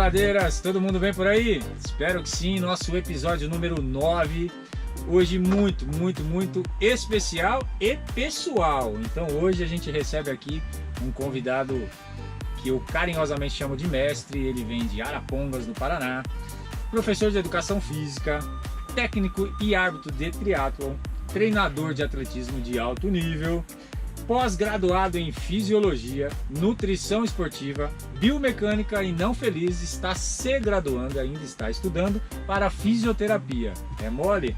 Peladeiras, todo mundo bem por aí? Espero que sim, nosso episódio número 9. Hoje muito especial e pessoal. Então hoje a gente recebe aqui um convidado que eu carinhosamente chamo de mestre. Ele vem de Arapongas, no Paraná, professor de educação física, técnico e árbitro de triatlon, treinador de atletismo de alto nível, pós-graduado em fisiologia, nutrição esportiva, biomecânica e não feliz, está se graduando, ainda está estudando para fisioterapia. É mole?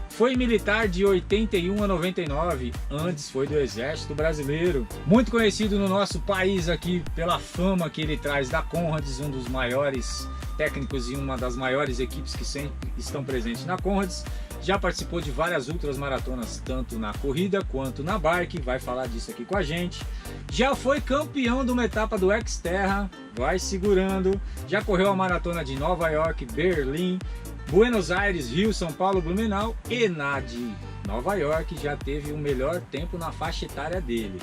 Foi militar de 81 a 99, antes foi do Exército Brasileiro. Muito conhecido no nosso país aqui pela fama que ele traz da Conrads, um dos maiores técnicos e uma das maiores equipes que sempre estão presentes na Conrads. Já participou de várias ultras maratonas, tanto na corrida quanto na bike, vai falar disso aqui com a gente. Já foi campeão de uma etapa do Xterra, vai segurando. Já correu a maratona de Nova York, Berlim, Buenos Aires, Rio, São Paulo, Blumenau e na de Nova York já teve o melhor tempo na faixa etária dele.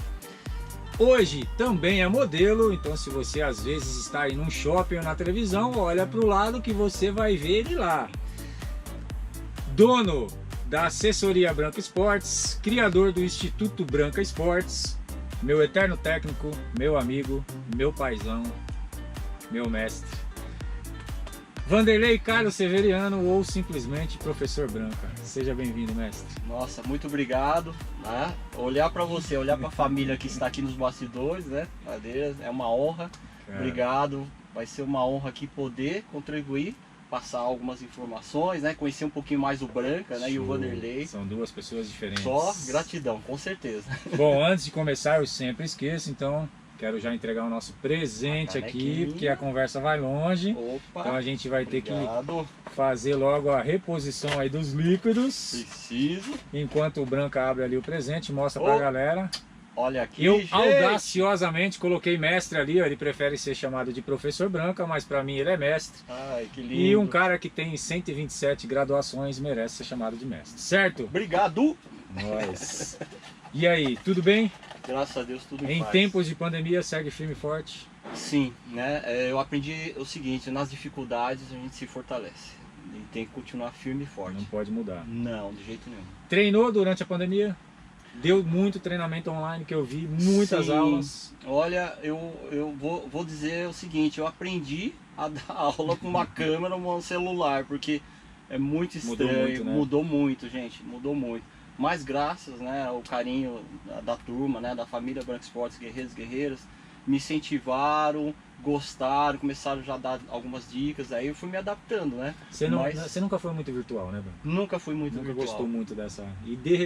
Hoje também é modelo, então se você às vezes está em um shopping ou na televisão, olha para o lado que você vai ver ele lá. Dono da assessoria Branca Esportes, criador do Instituto Branca Esportes, meu eterno técnico, meu amigo, meu paizão, meu mestre, Vanderlei Carlos Severiano, ou simplesmente Professor Branca. Seja bem-vindo, mestre. Nossa, muito obrigado, né? Olhar para você, olhar para a família que está aqui nos bastidores, né? É uma honra. Obrigado. Vai ser uma honra aqui poder contribuir, passar algumas informações, né? Conhecer um pouquinho mais o Branca, né? E o Vanderlei. São duas pessoas diferentes. Só gratidão, com certeza. Bom, antes de começar, eu sempre esqueço, então quero já entregar o nosso presente aqui, porque a conversa vai longe. Opa, então a gente vai ter que fazer logo a reposição aí dos líquidos. Preciso. Enquanto o Branca abre ali o presente, mostra pra galera. Olha aqui, eu gente, audaciosamente coloquei mestre ali, ó, ele prefere ser chamado de Professor Branca, mas pra mim ele é mestre. Ai, que lindo. E um cara que tem 127 graduações merece ser chamado de mestre, certo? Obrigado. Nós. E aí, tudo bem? Graças a Deus, tudo em tempos de pandemia, segue firme e forte? Sim, né? Eu aprendi o seguinte, nas dificuldades a gente se fortalece. E tem que continuar firme e forte. Não pode mudar. Não, de jeito nenhum. Treinou durante a pandemia? Deu muito treinamento online, que eu vi, muitas aulas. Olha, eu vou dizer o seguinte, eu aprendi a dar aula com uma câmera ou um celular, porque é muito estranho, mudou muito, gente, mudou muito. Mas graças, né, ao carinho da turma, né, da família Branca Esportes, guerreiros e guerreiras, me incentivaram, gostaram, começaram já a dar algumas dicas, aí eu fui me adaptando, né? Você nunca foi muito virtual, né, Bruno? Nunca fui muito virtual. Nunca gostou muito dessa... E de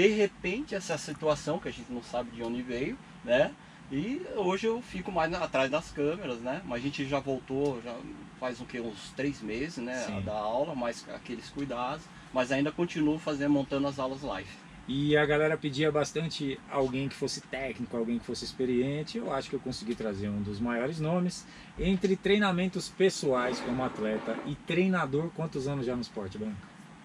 repente... essa situação que a gente não sabe de onde veio, né? E hoje eu fico mais atrás das câmeras, né? Mas a gente já voltou, já faz uns 3 meses, né? Sim. A dar aula, mais aqueles cuidados. Mas ainda continuo montando as aulas live. E a galera pedia bastante alguém que fosse técnico, alguém que fosse experiente. Eu acho que eu consegui trazer um dos maiores nomes. Entre treinamentos pessoais como atleta e treinador, quantos anos já no esporte, Branca?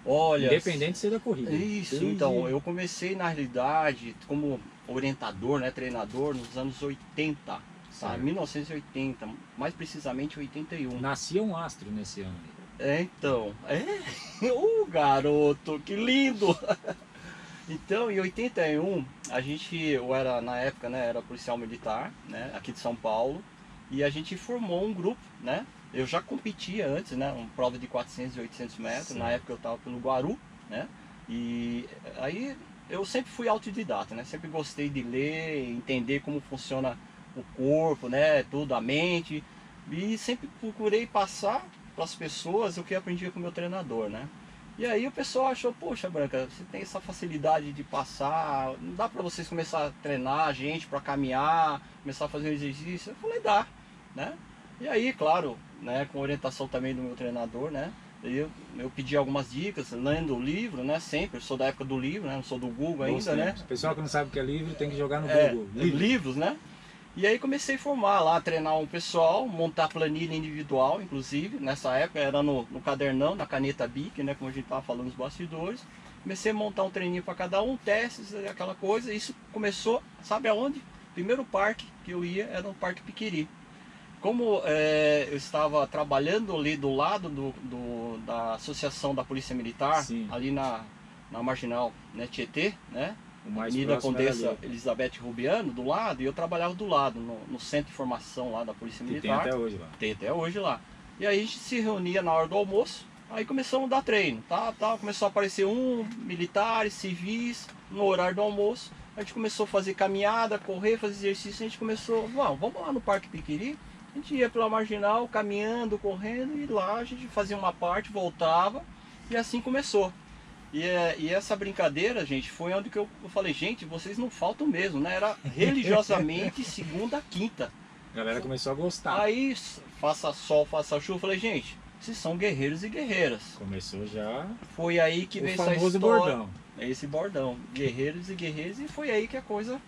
Olha... Independente de ser da corrida. Isso, então, eu comecei na realidade como orientador, né, treinador nos anos 80, sabe? 1980, mais precisamente 81. Nascia um astro nesse ano. Então, garoto, que lindo! Então, em 81, eu era, na época, né, era policial militar, né, aqui de São Paulo, e a gente formou um grupo, né? Eu já competia antes, né, uma prova de 400 e 800 metros, sim. Na época eu estava pelo Guaru, né? E aí eu sempre fui autodidata, né? Sempre gostei de ler, entender como funciona o corpo, né, tudo, a mente, e sempre procurei passar para as pessoas o que eu aprendia com o meu treinador, né? E aí o pessoal achou, poxa, Branca, você tem essa facilidade de passar, não dá para vocês começar a treinar a gente para caminhar, começar a fazer um exercício? Eu falei, dá, né? E aí, claro, né, com orientação também do meu treinador, né? Eu pedi algumas dicas, lendo o livro, né? Sempre, eu sou da época do livro, né? Não sou do Google ainda, né? O pessoal que não sabe o que é livro tem que jogar no Google. Livros, né? E aí comecei a formar lá, treinar um pessoal, montar planilha individual, inclusive. Nessa época era no cadernão, na caneta Bic, né? Como a gente estava falando nos bastidores. Comecei a montar um treininho para cada um, testes, aquela coisa. Isso começou, sabe aonde? Primeiro parque que eu ia era no Parque Piquiri. como eu estava trabalhando ali do lado da Associação da Polícia Militar, Sim. ali na Marginal, né, Tietê, né? O mais Avenida próximo era Condessa ali, Elizabeth Rubiano, do lado, e eu trabalhava do lado, no centro de formação lá da Polícia que tem Militar. até hoje lá. Tem até hoje lá. E aí a gente se reunia na hora do almoço, aí começamos a dar treino, começou a aparecer militares, civis, no horário do almoço. A gente começou a fazer caminhada, correr, fazer exercício, a gente começou, vamos lá no Parque Piquiri. A gente ia pela Marginal, caminhando, correndo, e lá a gente fazia uma parte, voltava, e assim começou. E essa brincadeira, gente, foi onde que eu falei, gente, vocês não faltam mesmo, né? Era religiosamente segunda a quinta. A galera começou a gostar. Aí, faça sol, faça chuva, eu falei, gente, vocês são guerreiros e guerreiras. Começou já Foi aí que o veio essa famoso história. bordão. Esse bordão, guerreiros e guerreiras, e foi aí que a coisa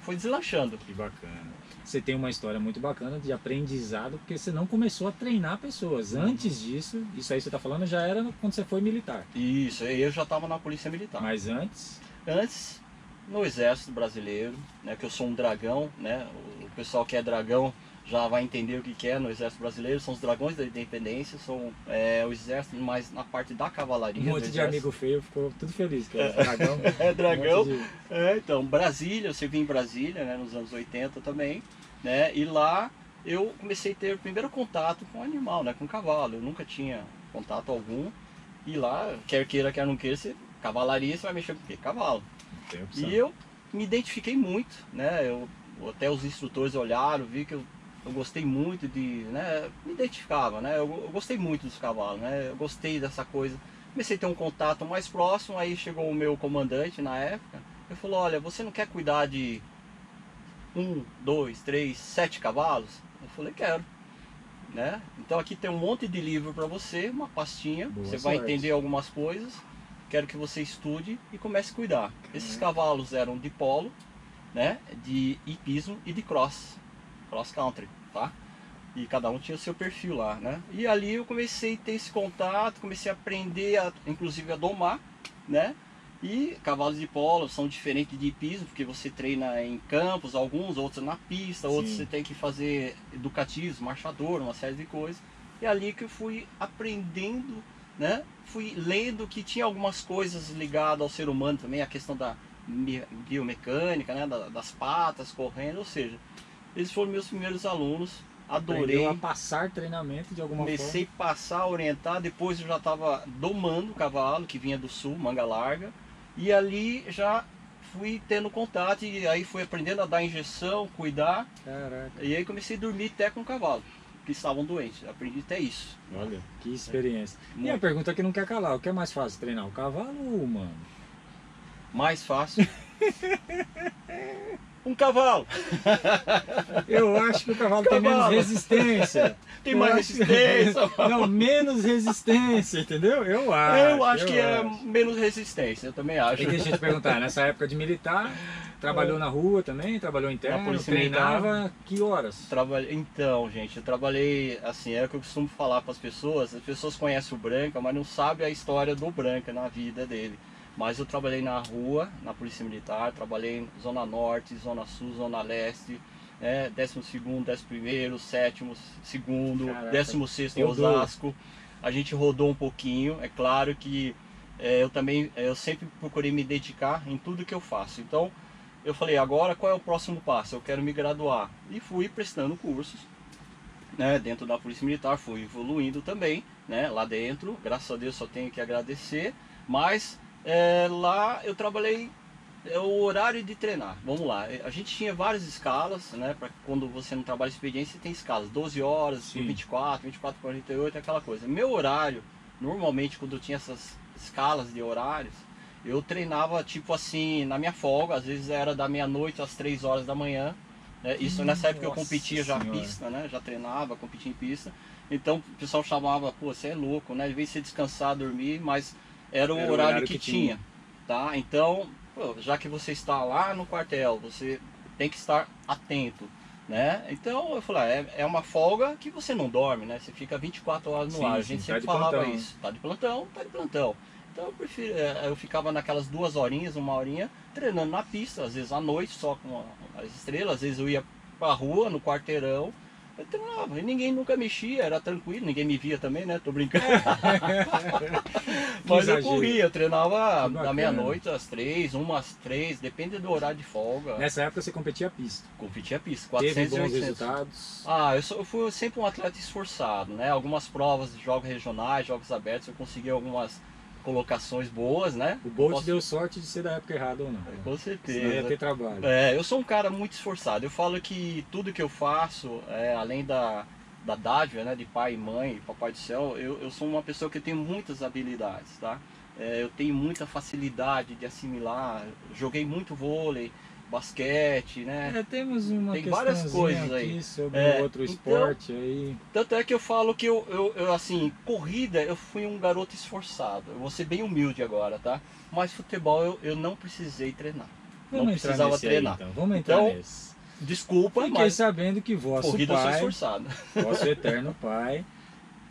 foi deslanchando. Que bacana. Você tem uma história muito bacana de aprendizado, porque você não começou a treinar pessoas. Antes disso, isso aí você está falando já era quando você foi militar. Isso, eu já estava na Polícia Militar. Mas antes, Antes, no Exército Brasileiro, né, que eu sou um dragão, né, o pessoal que é dragão já vai entender o que é no Exército Brasileiro, são os dragões da independência, são o Exército mais na parte da cavalaria. um monte de amigo feio ficou tudo feliz, que é dragão. É dragão. Um monte Então, Brasília, eu servi em Brasília, né, nos anos 80 também, né, e lá eu comecei a ter o primeiro contato com o animal, né, com o cavalo. Eu nunca tinha contato algum, e lá, quer queira, quer não queira, cavalaria, você vai mexer com o quê? Cavalo. Não tem opção. E eu me identifiquei muito, né, até os instrutores olharam, vi que eu gostei muito de, né, me identificava, né, eu gostei muito dos cavalos, né, eu gostei dessa coisa. Comecei a ter um contato mais próximo, aí chegou o meu comandante na época, ele falou, olha, você não quer cuidar de 1, 2, 3, 7 cavalos? Eu falei, quero. Né? Então aqui tem um monte de livro para você, uma pastinha, Boa você vai sorte. entender algumas coisas, quero que você estude e comece a cuidar. Esses cavalos eram de polo, né, de hipismo e de cross country, tá? E cada um tinha o seu perfil lá, né? E ali eu comecei a ter esse contato, comecei a aprender, inclusive a domar, né? E cavalos de polo são diferentes de hipismo, porque você treina em campos, alguns, outros na pista, outros Sim. você tem que fazer educativos, marchador, uma série de coisas. E ali que eu fui aprendendo, né? Fui lendo que tinha algumas coisas ligadas ao ser humano também, a questão da biomecânica, né? Das patas correndo, ou seja, eles foram meus primeiros alunos, adorei. Aprendeu a passar treinamento de alguma Comecei a passar, a orientar, depois eu já estava domando o cavalo, que vinha do sul, manga larga, e ali já fui tendo contato, e aí fui aprendendo a dar injeção, cuidar, forma. Caraca, e aí comecei a dormir até com o cavalo, que estavam doentes, aprendi até isso. olha, que experiência. E Muito. a pergunta que não quer calar, o que é mais fácil treinar, o cavalo ou o humano? Mais fácil. Um cavalo, Eu acho que o cavalo tem menos Cavalo. resistência. tem Eu mais acho- resistência. Não, menos resistência, entendeu? Eu acho. Eu acho que é acho. menos resistência, eu também acho. E deixa eu te perguntar, nessa época de militar, trabalhou na rua também, trabalhou interno, Polícia treinava que horas? Então, gente, eu trabalhei, assim, é o que eu costumo falar para as pessoas conhecem o Branca, mas não sabem a história do Branca na vida dele. Mas eu trabalhei na rua, na Polícia Militar, trabalhei em Zona Norte, Zona Sul, Zona Leste, né, 12º, 11º, 7º, 2º, Caraca, 16º em rodou. Osasco. A gente rodou um pouquinho, é claro que eu sempre procurei me dedicar em tudo que eu faço. Então, eu falei, agora qual é o próximo passo? Eu quero me graduar. E fui prestando cursos, né, dentro da Polícia Militar, fui evoluindo também, né, lá dentro, graças a Deus só tenho que agradecer, mas lá eu trabalhei o horário de treinar. Vamos lá, a gente tinha várias escalas, né, para quando você não trabalha expediente, você tem escalas, 12 horas, Sim. 24, 48, aquela coisa. Meu horário, normalmente quando eu tinha essas escalas de horários, eu treinava tipo assim, na minha folga, às vezes era da meia-noite às 3 horas da manhã, né? Isso nessa época eu Nossa competia já Senhora. pista, né? Já treinava, competia em pista. Então o pessoal chamava, pô, você é louco, né? Devia ser descansar, dormir, mas era o horário que tinha, tá? Então, pô, já que você está lá no quartel, você tem que estar atento, né? Então eu falei, é uma folga que você não dorme, né? Você fica 24 horas no Sim, ar. A sim, gente tá sempre de falava plantão. isso. Tá de plantão, tá de plantão. Então eu prefiro, eu ficava naquelas 2 horinhas, 1 horinha, treinando na pista, às vezes à noite, só com as estrelas, às vezes eu ia pra rua, no quarteirão, Eu treinava, e ninguém nunca mexia, era tranquilo, ninguém me via também, né? Tô brincando. Mas eu corria, eu treinava da meia-noite às 3, umas 3, depende do horário de folga. Nessa época você competia a pista. Competia a pista, Teve 400 e bons 800. resultados. Ah, eu fui sempre um atleta esforçado, né? Algumas provas de jogos regionais, jogos abertos, eu consegui algumas colocações boas, né? O Bolt deu sorte de ser da época errada ou não. Com certeza. Senão ia ter trabalho. Eu sou um cara muito esforçado. Eu falo que tudo que eu faço, além da dádiva, né, de pai e mãe, papai do céu, eu sou uma pessoa que tem muitas habilidades, tá? Eu tenho muita facilidade de assimilar. Joguei muito vôlei, basquete, né? Temos uma Tem várias coisas aqui aí sobre outro esporte aí. Tanto é que eu falo que eu assim, corrida eu fui um garoto esforçado. Eu vou ser bem humilde agora, tá? Mas futebol eu não precisei treinar. Vamos não precisava treinar. Aí, então. Vamos entrar nesse. Desculpa, Fiquei mas sabendo que vosso corrida pai, eu sou esforçado. vosso eterno pai,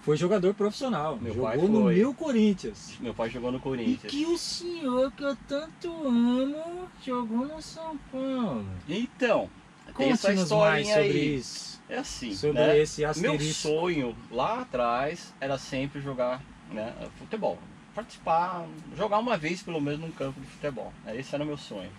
foi jogador profissional. Meu jogou pai no foi. 1000 Corinthians. Meu pai jogou no E Corinthians. que o senhor que eu tanto amo jogou no São Paulo. Então, tem essa Conte-nos mais historinha sobre aí. isso. É assim, Sobre né? esse Meu asterisco. sonho lá atrás era sempre jogar, né, futebol. Participar, jogar uma vez pelo menos num campo de futebol. Esse era o meu sonho.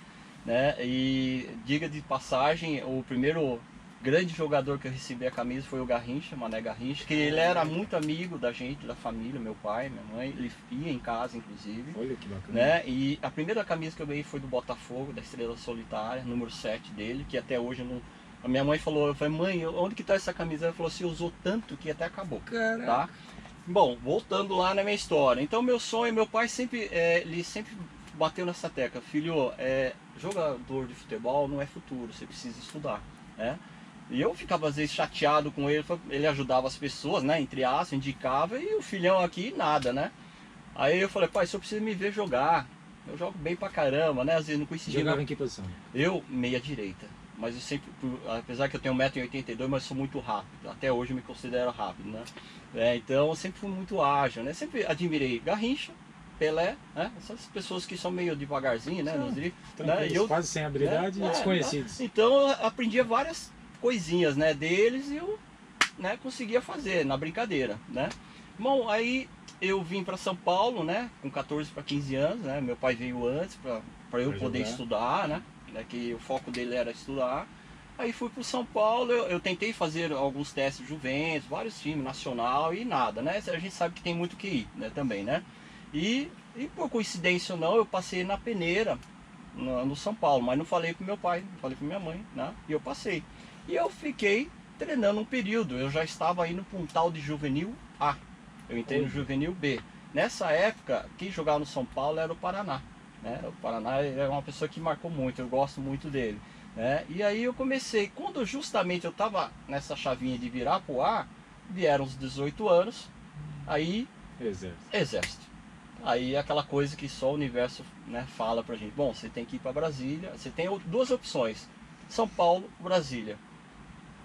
Né? E diga de passagem, o primeiro grande jogador que eu recebi a camisa foi o Garrincha, Mané Garrincha, que ele era muito amigo da gente, da família, meu pai, minha mãe, ele ia em casa inclusive. Olha que bacana. Né? E a primeira camisa que eu ganhei foi do Botafogo, da Estrela Solitária, número 7 dele, que até hoje eu não... A minha mãe falou, eu falei, mãe, onde que tá essa camisa? Ela falou assim, usou tanto que até acabou. Caraca. Tá? Bom, voltando lá na minha história. Então meu sonho, meu pai sempre, ele sempre bateu nessa tecla, filho, jogador de futebol não é futuro, você precisa estudar, né? E eu ficava às vezes chateado com ele, ele ajudava as pessoas, né, entre aspas, indicava, e o filhão aqui nada, né? Aí eu falei, pai, só precisa me ver jogar, eu jogo bem pra caramba, né, às vezes não coincidia. Jogava em que posição? Eu, meia direita, mas eu sempre, apesar que eu tenho 1,82 m, mas sou muito rápido, até hoje eu me considero rápido, né? Então eu sempre fui muito ágil, né, sempre admirei Garrincha, Pelé, né? Essas pessoas que são meio devagarzinho, né? Nos dribles, né? E eu, quase sem habilidade, e desconhecidos. Então eu aprendia várias coisinhas, né, deles e eu, né, conseguia fazer na brincadeira, né? Bom, aí eu vim para São Paulo, né, com 14 para 15 anos, né? Meu pai veio antes para eu poder estudar, né? Que o foco dele era estudar. Aí fui para São Paulo, eu tentei fazer alguns testes Juventus, vários times, nacional e nada, né? A gente sabe que tem muito que ir, né, também, né? E por coincidência ou não, eu passei na peneira no São Paulo, mas não falei pro meu pai, não falei pra minha mãe, né? E eu passei. E eu fiquei treinando um período, eu já estava indo para um tal de Juvenil A, eu entrei no Juvenil B. Nessa época, quem jogava no São Paulo era o Paraná, né? O Paraná é uma pessoa que marcou muito, eu gosto muito dele, né? E aí eu comecei, quando justamente eu estava nessa chavinha de virar pro A, vieram os 18 anos, aí... Exército. Aí aquela coisa que só o universo, né, fala pra gente. Bom, você tem que ir para Brasília. Você tem duas opções: São Paulo, Brasília.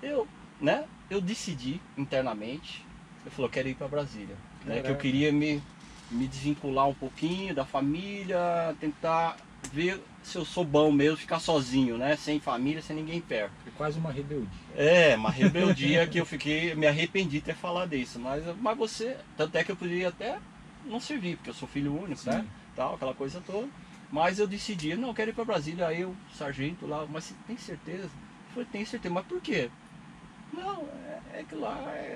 Eu decidi internamente. Eu falei, eu quero ir para Brasília, né, que eu queria me desvincular um pouquinho da família, tentar ver se eu sou bom mesmo, ficar sozinho, né, sem família, sem ninguém perto. É quase uma rebeldia. Uma rebeldia que eu me arrependi de ter falado isso. Mas você, tanto é que eu poderia até não servir, porque eu sou filho único, né? Tal, aquela coisa toda. Mas eu decidi, não, eu quero ir para Brasília. Aí o sargento lá, mas você tem certeza? Eu falei, tenho certeza, mas por quê? Não, é que lá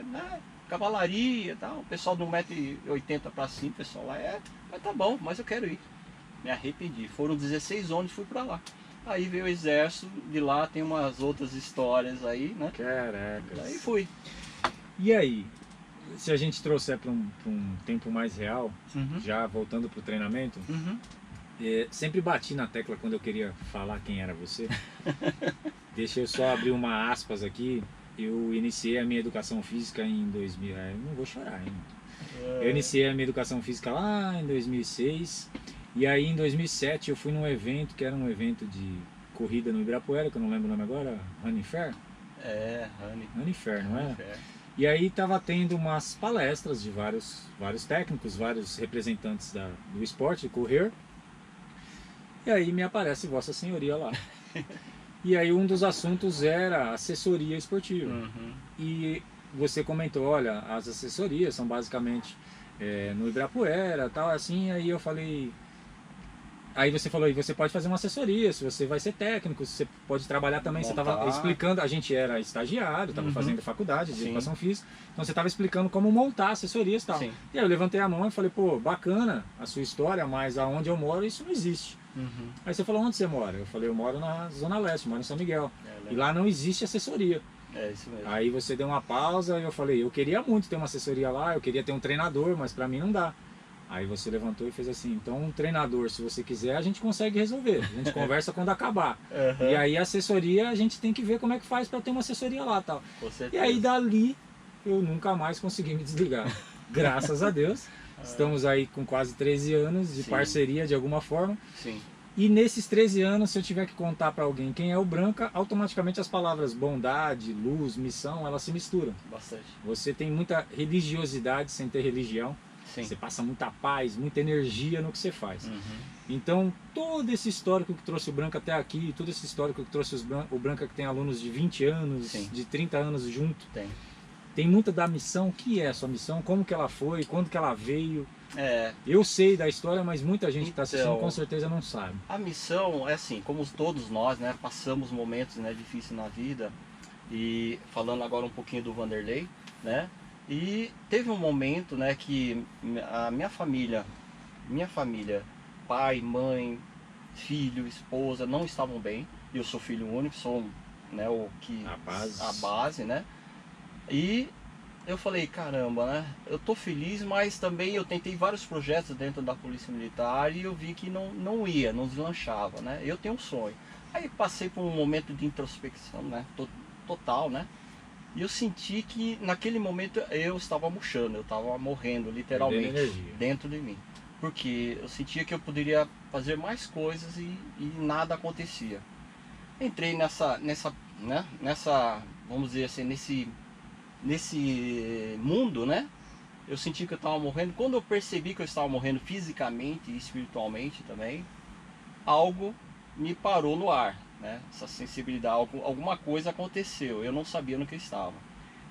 né, cavalaria e tal, o pessoal de 1,80 m para cima, o pessoal lá mas tá bom, mas eu quero ir. Me arrependi, foram 16 ônibus, fui para lá. Aí veio o exército, de lá tem umas outras histórias aí, né? Caracas. Aí fui. E aí? Se a gente trouxer para um tempo mais real, já voltando para o treinamento, sempre bati na tecla quando eu queria falar quem era você. Deixa eu só abrir uma aspas aqui. Eu iniciei a minha educação física em 2000. Não vou chorar, hein? Eu iniciei a minha educação física lá em 2006. E aí em 2007 eu fui num evento que era um evento de corrida no Ibirapuera, que eu não lembro o nome agora, Running Fair? Running Fair, não é? E aí estava tendo umas palestras de vários técnicos, vários representantes do esporte, de correr. E aí me aparece Vossa Senhoria lá. E aí um dos assuntos era assessoria esportiva. Uhum. E você comentou, olha, as assessorias são basicamente no Ibirapuera, tal, assim, aí eu falei... Aí você falou, e você pode fazer uma assessoria, se você vai ser técnico, você pode trabalhar também, você estava Montar. explicando, a gente era estagiário, estava Uhum. fazendo faculdade de Sim. educação física, então você estava explicando como montar assessorias e tal. Sim. E aí eu levantei a mão e falei, pô, bacana a sua história, mas aonde eu moro isso não existe. Uhum. Aí você falou, onde você mora? Eu falei, eu moro na Zona Leste, moro em São Miguel. E lá não existe assessoria. É isso mesmo. Aí você deu uma pausa e eu falei, eu queria muito ter uma assessoria lá, eu queria ter um treinador, mas pra mim não dá. Aí você levantou e fez assim, então um treinador, se você quiser, a gente consegue resolver. A gente conversa quando acabar. Uhum. E aí a assessoria, a gente tem que ver como é que faz para ter uma assessoria lá, tal. Com E certeza. aí dali, eu nunca mais consegui me desligar. Graças a Deus. Estamos aí com quase 13 anos de Sim. parceria de alguma forma. Sim. E nesses 13 anos, se eu tiver que contar para alguém quem é o Branca, automaticamente as palavras bondade, luz, missão, elas se misturam. Bastante. Você tem muita religiosidade sem ter religião. Sim. Você passa muita paz, muita energia no que você faz. Uhum. Então, todo esse histórico que trouxe o Branca até aqui, todo esse histórico que trouxe o Branca que tem alunos de 20 anos, Sim. de 30 anos junto, Tem. muita da missão. O que é a sua missão? Como que ela foi? Quando que ela veio? É, Eu sei da história, mas muita gente que está assistindo Então, com certeza não sabe. a missão é assim, como todos nós, né, passamos momentos, né, difíceis na vida. E falando agora um pouquinho do Vanderlei, né? E teve um momento, né, que a minha família, pai, mãe, filho, esposa, não estavam bem. Eu sou filho único, sou, né, a base, né? E eu falei, caramba, né? Eu tô feliz, mas também eu tentei vários projetos dentro da Polícia Militar e eu vi que não ia, não deslanchava, né? Eu tenho um sonho. Aí passei por um momento de introspecção, né? Total, né? E eu senti que naquele momento eu estava murchando, eu estava morrendo literalmente dentro de mim. Porque eu sentia que eu poderia fazer mais coisas e nada acontecia. Entrei nessa, vamos dizer assim, nesse mundo, né? Eu senti que eu estava morrendo. Quando eu percebi que eu estava morrendo fisicamente e espiritualmente também, algo me parou no ar, né? Essa sensibilidade, alguma coisa aconteceu, eu não sabia no que estava.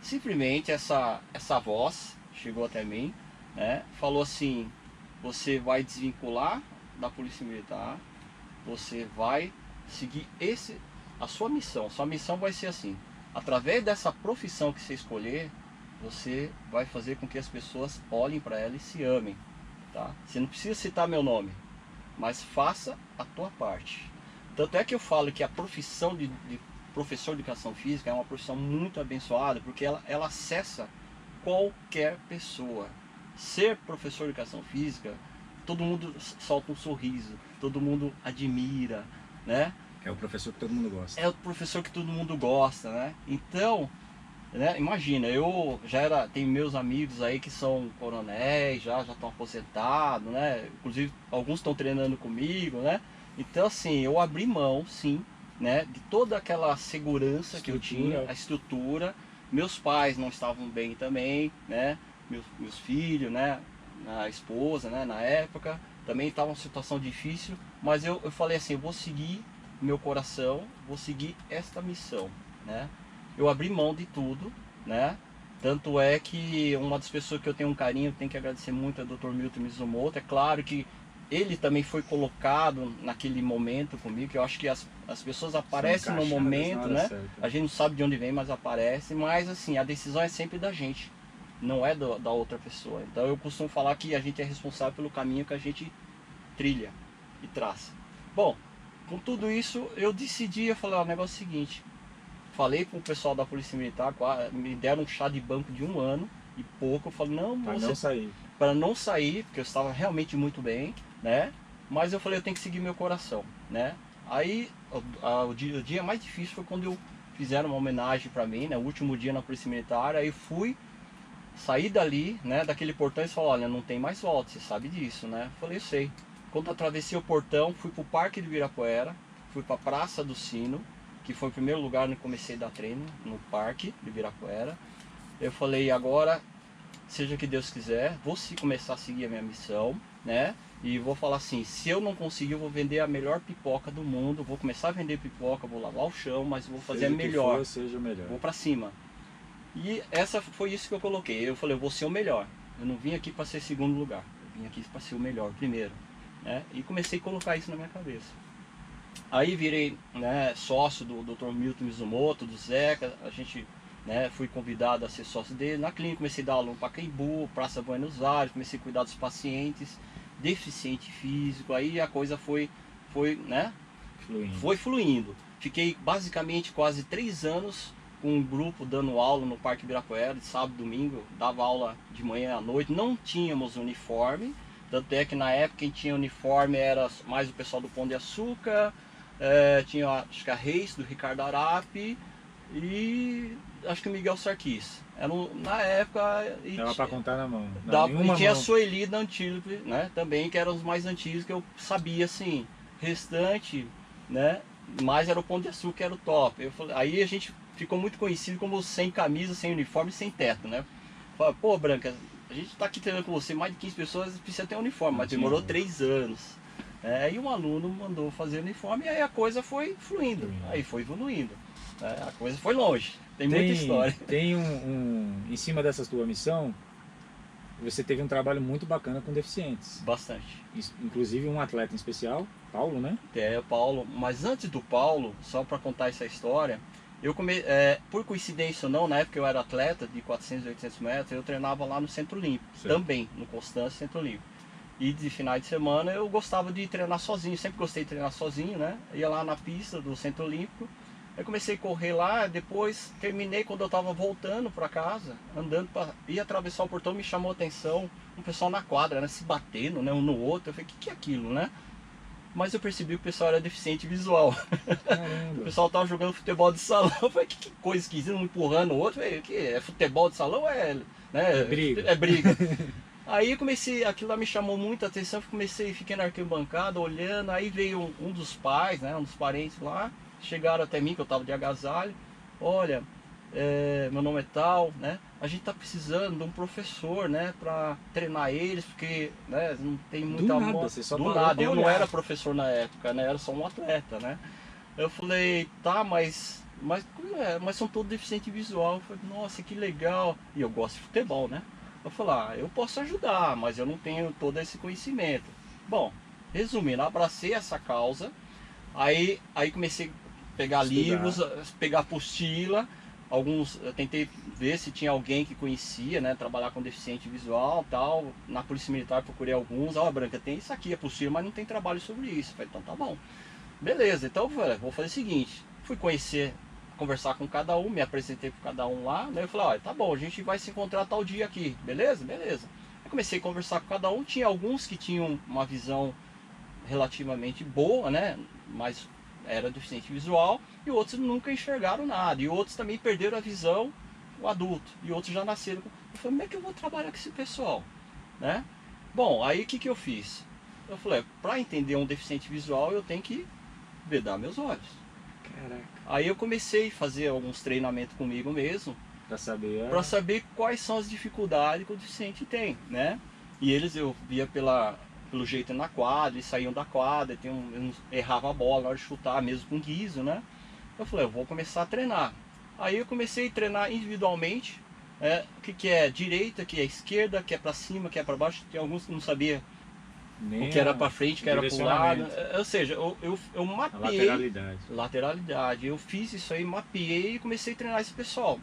Simplesmente essa voz chegou até mim, né? Falou assim: você vai desvincular da Polícia Militar, você vai seguir a sua missão. Sua missão vai ser assim: através dessa profissão que você escolher, você vai fazer com que as pessoas olhem para ela e se amem, tá? Você não precisa citar meu nome, mas faça a tua parte. Tanto é que eu falo que a profissão de professor de educação física é uma profissão muito abençoada, porque ela acessa qualquer pessoa. Ser professor de educação física, todo mundo solta um sorriso, todo mundo admira, né? É o professor que todo mundo gosta. É o professor que todo mundo gosta, né? Então, né, imagina, eu tenho meus amigos aí que são coronéis, já estão aposentados, né? Inclusive alguns estão treinando comigo, né? Então assim, eu abri mão, sim, né, de toda aquela segurança que eu tinha, a estrutura. Meus pais não estavam bem também, né? Meus filhos, né? A esposa, né? Na época, também estava uma situação difícil, mas eu falei assim, eu vou seguir meu coração, vou seguir esta missão, né? Eu abri mão de tudo, né? Tanto é que uma das pessoas que eu tenho um carinho, tenho que agradecer muito, é o Dr. Milton Mizumoto. É claro que ele também foi colocado naquele momento comigo, que eu acho que as pessoas aparecem no momento, né? A gente não sabe de onde vem, mas aparece. Mas assim, a decisão é sempre da gente, não é da outra pessoa. Então eu costumo falar que a gente é responsável pelo caminho que a gente trilha e traça. Bom, com tudo isso eu decidi, eu falei, ó, o negócio é o seguinte. Falei com o pessoal da Polícia Militar, me deram um chá de banco de 1 ano e pouco. Eu falei, não, para não sair, porque eu estava realmente muito bem, né? Mas eu falei, eu tenho que seguir meu coração, né? Aí o dia mais difícil foi quando fizeram uma homenagem para mim, né? O último dia na Polícia Militar. Aí saí dali, né? Daquele portão e falei, olha, não tem mais volta, você sabe disso, né? Eu falei, eu sei. Quando eu atravessei o portão, fui pro Parque de Ibirapuera, fui pra Praça do Sino, que foi o primeiro lugar onde comecei a dar treino, no Parque de Ibirapuera. Eu falei, agora, seja o que Deus quiser, vou começar a seguir a minha missão, né? e vou falar assim, se eu não conseguir, eu vou vender a melhor pipoca do mundo, vou começar a vender pipoca, vou lavar o chão, mas vou fazer a melhor, seja o melhor. vou pra cima. E essa foi isso que eu coloquei, eu falei, eu vou ser o melhor, eu não vim aqui para ser segundo lugar, eu vim aqui para ser o melhor, primeiro, né? E comecei a colocar isso na minha cabeça. Aí virei, né, sócio do Dr. Milton Mizumoto, do Zeca, a gente, né, fui convidado a ser sócio dele. Na clínica comecei a dar aula no Pacaembu, Praça Buenos Aires, comecei a cuidar dos pacientes, deficiente físico, aí a coisa foi né, foi fluindo. Fiquei basicamente quase 3 anos com um grupo dando aula no Parque Ibirapuera, de sábado e domingo, dava aula de manhã à noite, não tínhamos uniforme, tanto é que na época quem tinha uniforme era mais o pessoal do Pão de Açúcar, tinha acho que a Reis, do Ricardo Arapi, e acho que o Miguel Sarquis. Na época... Dava para contar na mão. E tinha a Sueli da Antílope, né, também, que eram os mais antigos que eu sabia, assim. Restante, né, mais era o Pão de Açúcar, que era o top. Aí a gente ficou muito conhecido como sem camisa, sem uniforme, sem teto, né. Falei, pô, Branca, a gente tá aqui treinando com você, mais de 15 pessoas, precisa ter um uniforme, mas demorou 3 anos. E um aluno mandou fazer uniforme e aí a coisa foi fluindo, aí foi evoluindo. A coisa foi longe, tem muita história. Tem em cima dessa tua missão, você teve um trabalho muito bacana com deficientes. Bastante. Inclusive um atleta em especial, Paulo, né? Paulo, mas antes do Paulo, só para contar essa história, eu por coincidência ou não, na época eu era atleta de 400 e 800 metros, eu treinava lá no Centro Olímpico, também, no Constância Centro Olímpico. E de finais de semana eu gostava de treinar sozinho, sempre gostei de treinar sozinho, né? Ia lá na pista do Centro Olímpico, eu comecei a correr lá, depois terminei quando eu estava voltando para casa, andando para ir atravessar o portão, me chamou a atenção um pessoal na quadra, né? Se batendo, né? Um no outro, eu falei, o que é aquilo, né? Mas eu percebi que o pessoal era deficiente visual. O pessoal tava jogando futebol de salão, eu falei, que coisa esquisita, um empurrando o outro, eu falei, que é futebol de salão, né? É briga. É briga. Aí comecei, aquilo lá me chamou muita atenção, fiquei na arquibancada olhando, aí veio um dos pais, né, um dos parentes lá, chegaram até mim, que eu estava de agasalho, olha, meu nome é tal, né, a gente está precisando de um professor, né, para treinar eles, porque, né, não tem muita do nada, eu não era professor na época, né, era só um atleta, né. Eu falei, tá, mas como é? Mas são todos deficientes visual. Eu falei, nossa, que legal, e eu gosto de futebol, né. Eu falei, eu posso ajudar, mas eu não tenho todo esse conhecimento. Bom, resumindo, abracei essa causa, aí comecei a pegar livros, pegar apostila, eu tentei ver se tinha alguém que conhecia, né, trabalhar com deficiente visual tal, na Polícia Militar procurei alguns, Branca, tem isso aqui, apostila, mas não tem trabalho sobre isso. Eu falei, então tá bom. Beleza, então eu falei, vou fazer o seguinte, fui conversar com cada um, me apresentei com cada um lá, né? Eu falei, tá bom, a gente vai se encontrar tal dia aqui, beleza? Beleza. Aí comecei a conversar com cada um, tinha alguns que tinham uma visão relativamente boa, né? Mas era deficiente visual, e outros nunca enxergaram nada, e outros também perderam a visão, o adulto, e outros já nasceram. Eu falei, como é que eu vou trabalhar com esse pessoal, né? Bom, aí o que eu fiz? Eu falei, para entender um deficiente visual, eu tenho que vedar meus olhos. Caraca. Aí eu comecei a fazer alguns treinamentos comigo mesmo, para saber quais são as dificuldades que o deficiente tem, né? E eu via pelo jeito na quadra, eles saíam da quadra, errava a bola na hora de chutar, mesmo com guiso, né? Eu falei, eu vou começar a treinar. Aí eu comecei a treinar individualmente, o que é direita, o que é esquerda, o que é para cima, o que é para baixo. Tem alguns que não sabia o que era para frente, o que era para o lado. Ou seja, eu mapeei lateralidade. Eu fiz isso aí, mapeei e comecei a treinar esse pessoal.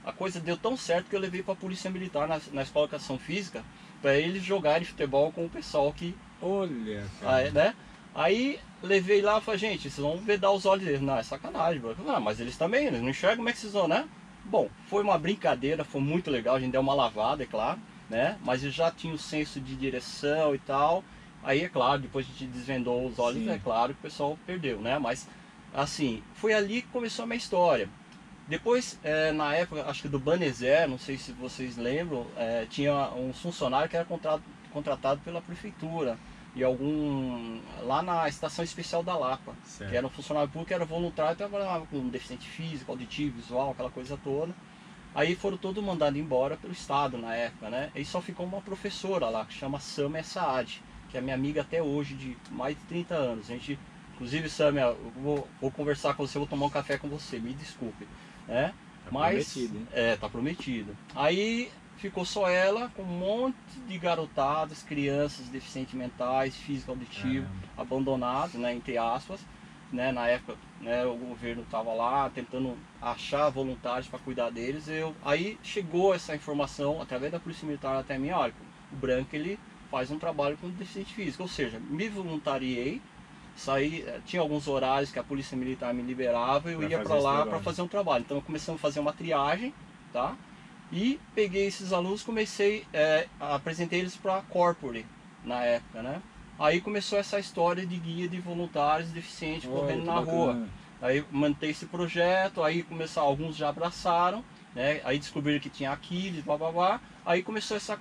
A coisa deu tão certo que eu levei para a Polícia Militar na Escola de Educação Física para eles jogarem futebol com o pessoal que... Olha, cara. Né? Aí levei lá e falei, gente, vocês vão vedar os olhos deles. Não, é sacanagem, bro. Mas eles também, eles não enxergam, como é que vocês vão, né? Bom, foi uma brincadeira, foi muito legal, a gente deu uma lavada, é claro, né? Mas eu já tinha o senso de direção e tal. Aí, é claro, depois a gente desvendou os olhos, é claro que o pessoal perdeu, né? Mas, assim, foi ali que começou a minha história. Depois, na época, acho que do Banezer, não sei se vocês lembram, tinha um funcionário que era contratado pela prefeitura. E lá na Estação Especial da Lapa, certo, que era um funcionário público, que era voluntário, trabalhava com deficiente físico, auditivo, visual, aquela coisa toda. Aí foram todos mandados embora pelo Estado na época, né? E só ficou uma professora lá, que chama Sama Saad, que é minha amiga até hoje, de mais de 30 anos. A gente, inclusive, Samia, eu vou conversar com você, vou tomar um café com você, me desculpe, né? Tá Mas, prometido, hein? tá prometido. Aí ficou só ela, com um monte de garotadas, crianças deficientes mentais, físico auditivo, abandonados, né, entre aspas, né, na época, né, o governo estava lá tentando achar voluntários para cuidar deles. Aí chegou essa informação através da Polícia Militar até mim, olha, o Branca ele faz um trabalho com deficiente físico, ou seja, me voluntariei, saí, tinha alguns horários que a Polícia Militar me liberava e eu ia para lá para fazer um trabalho. Então eu comecei a fazer uma triagem, tá? E peguei esses alunos, apresentei eles para a Corpore na época, né? Aí começou essa história de guia de voluntários deficientes correndo na rua. Aí mantei esse projeto, aí começou, alguns já abraçaram, né? Aí descobriram que tinha Aquiles, blá blá blá. Aí começou essa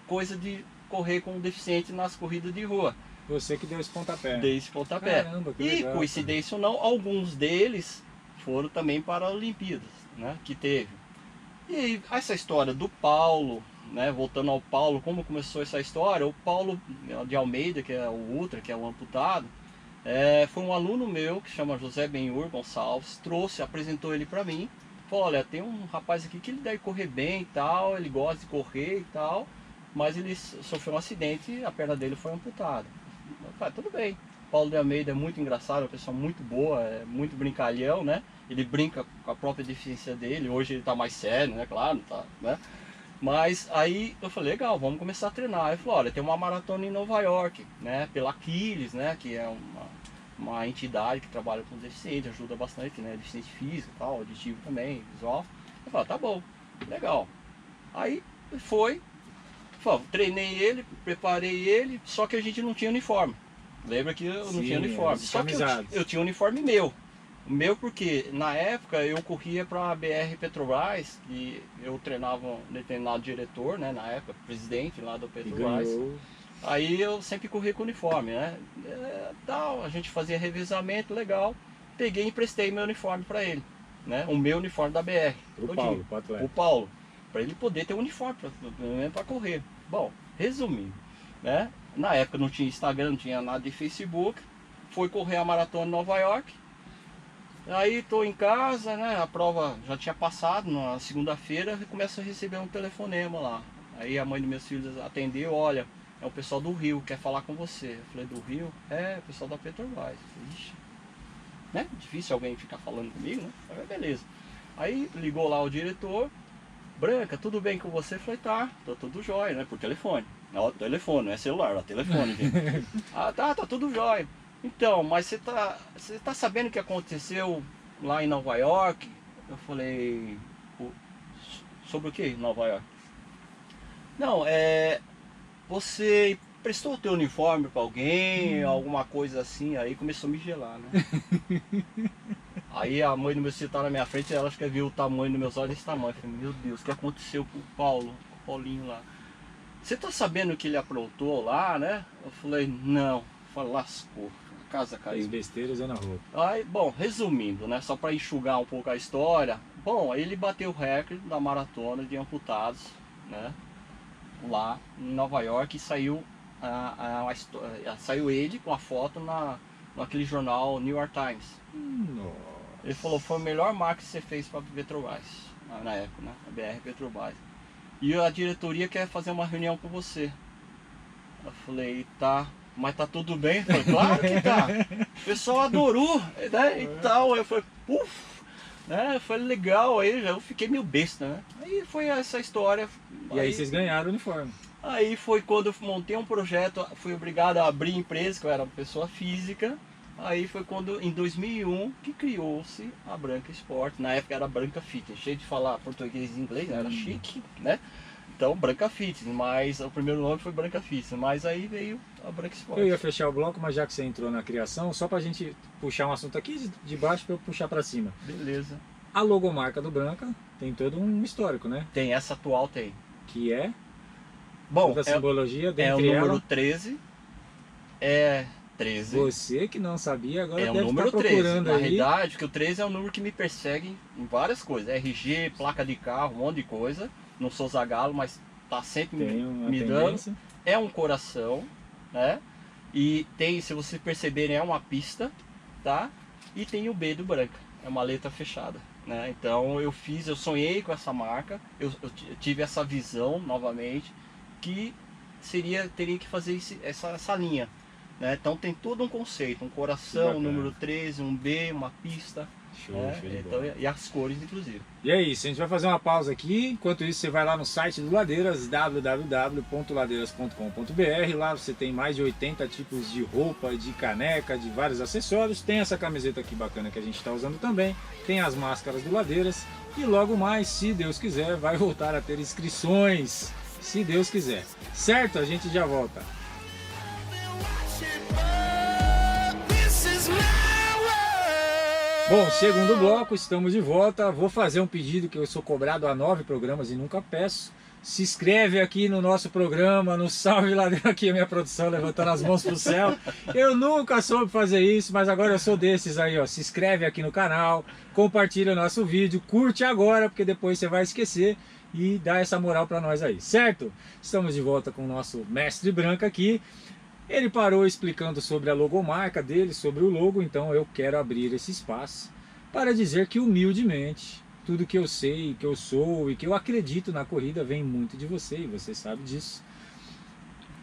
coisa de correr com o deficiente nas corridas de rua. Você que deu esse pontapé. Dei esse pontapé. Caramba, que e legal, coincidência ou não, alguns deles foram também para a Olimpíadas, né? Que teve. E aí, essa história do Paulo, né? Voltando ao Paulo, como começou essa história? O Paulo de Almeida, que é o Ultra, que é o amputado, foi um aluno meu que chama José Benhur Gonçalves, apresentou ele para mim, falou, olha, tem um rapaz aqui que ele deve correr bem e tal, ele gosta de correr e tal, mas ele sofreu um acidente e a perna dele foi amputada. Eu falei, tudo bem. Paulo de Almeida é muito engraçado, é uma pessoa muito boa, é muito brincalhão, né? Ele brinca com a própria deficiência dele, hoje ele tá mais sério, né? Claro, tá, né? Mas aí eu falei, legal, vamos começar a treinar. Ele falou, olha, tem uma maratona em Nova York, né? Pela Aquiles, né? Que é uma entidade que trabalha com deficiente, ajuda bastante, né? Deficiente físico e tal, auditivo também, visual. Eu falei, tá bom, legal. Aí treinei ele, preparei ele, só que a gente não tinha uniforme. Lembra que eu não tinha uniforme. Só que eu tinha um uniforme meu. O meu porque na época eu corria para a BR Petrobras, e eu treinava um determinado diretor, né, na época, presidente lá do Petrobras. Aí eu sempre corria com uniforme, né? A gente fazia revezamento, legal. Peguei e emprestei meu uniforme para ele, né? O meu uniforme da BR. O Paulo, para ele poder ter um uniforme para correr. Bom, resumindo, né? Na época não tinha Instagram, não tinha nada de Facebook. Foi correr a maratona em Nova York. Aí estou em casa, né? A prova já tinha passado na segunda-feira e começo a receber um telefonema lá. Aí a mãe dos meus filhos atendeu, olha, é o pessoal do Rio, quer falar com você. Eu falei, do Rio? É, o pessoal da Petrobras. Ixi, né? Difícil alguém ficar falando comigo, né? Falei, beleza. Aí ligou lá o diretor, Branca, tudo bem com você? Eu falei, tá tudo jóia, né? Por telefone. Não, telefone, não é celular, é telefone, gente. Tá tudo jóia. Então, mas você tá sabendo o que aconteceu lá em Nova York? Eu falei, sobre o que em Nova York? Não, você prestou o teu uniforme para alguém, alguma coisa assim, aí começou a me gelar, né? Aí a mãe do meu filho tá na minha frente, ela acho que viu o tamanho dos meus olhos desse tamanho. Eu falei, meu Deus, o que aconteceu com o Paulinho lá? Você tá sabendo o que ele aprontou lá, né? Eu falei, não. Eu falei, lascou, a casa caiu. As besteiras na rua. Aí, bom, resumindo, né? Só para enxugar um pouco a história. Bom, ele bateu o recorde da maratona de amputados, né? Lá em Nova York, e saiu saiu ele com a foto naquele jornal New York Times. Nossa. Ele falou, foi a melhor marca que você fez para a Petrobras, na época, né? A BR Petrobras. E a diretoria quer fazer uma reunião com você. Eu falei, tá, mas tá tudo bem? Eu falei, claro que tá. O pessoal adorou, né? E tal. Eu falei, né? Foi legal, aí eu fiquei meio besta, né? Aí foi essa história. E aí vocês ganharam o uniforme. Aí foi quando eu montei um projeto, fui obrigado a abrir empresa, que eu era uma pessoa física. Aí foi quando, em 2001, que criou-se a Branca Sport. Na época era Branca Fitness, cheio de falar português e inglês, né? Era chique, né? Então, Branca Fitness, mas o primeiro nome foi Branca Fitness, mas aí veio a Branca Sport. Eu ia fechar o bloco, mas já que você entrou na criação, só pra gente puxar um assunto aqui de baixo pra eu puxar pra cima. Beleza. A logomarca do Branca tem todo um histórico, né? Tem, essa atual tem. Que é? Bom, toda a simbologia é o número ela. 13. É 13. Você que não sabia, agora é o deve número estar 13. procurando Na aí. realidade, porque o 13 é um número que me persegue em várias coisas. RG, placa de carro, um monte de coisa. Não sou zagalo, mas tá sempre Tem uma me tendência. dando. É um coração, né? E tem, se vocês perceberem, é uma pista, tá? E tem o B do Branca, é uma letra fechada, né? Então eu sonhei com essa marca, eu tive essa visão novamente, que teria que fazer essa linha, né? Então tem todo um conceito, um coração, um número 13, um B, uma pista. Show, É, show de então, bola. e as cores, inclusive. E é isso, a gente vai fazer uma pausa aqui. Enquanto isso, você vai lá no site do Ladeiras, www.ladeiras.com.br. Lá você tem mais de 80 tipos de roupa, de caneca, de vários acessórios. Tem essa camiseta aqui bacana que a gente está usando também. Tem as máscaras do Ladeiras. E logo mais, se Deus quiser, vai voltar a ter inscrições. Se Deus quiser. Certo? A gente já volta. Bom, segundo bloco, estamos de volta. Vou fazer um pedido que eu sou cobrado há 9 programas e nunca peço. Se inscreve aqui no nosso programa, no Salve Ladeira, aqui a minha produção levantando as mãos pro céu. Eu nunca soube fazer isso, mas agora eu sou desses aí, ó. Se inscreve aqui no canal, compartilha o nosso vídeo, curte agora, porque depois você vai esquecer, e dá essa moral para nós aí, certo? Estamos de volta com o nosso mestre Branca aqui. Ele parou explicando sobre a logomarca dele, sobre o logo, então eu quero abrir esse espaço para dizer que humildemente, tudo que eu sei, que eu sou e que eu acredito na corrida vem muito de você, e você sabe disso,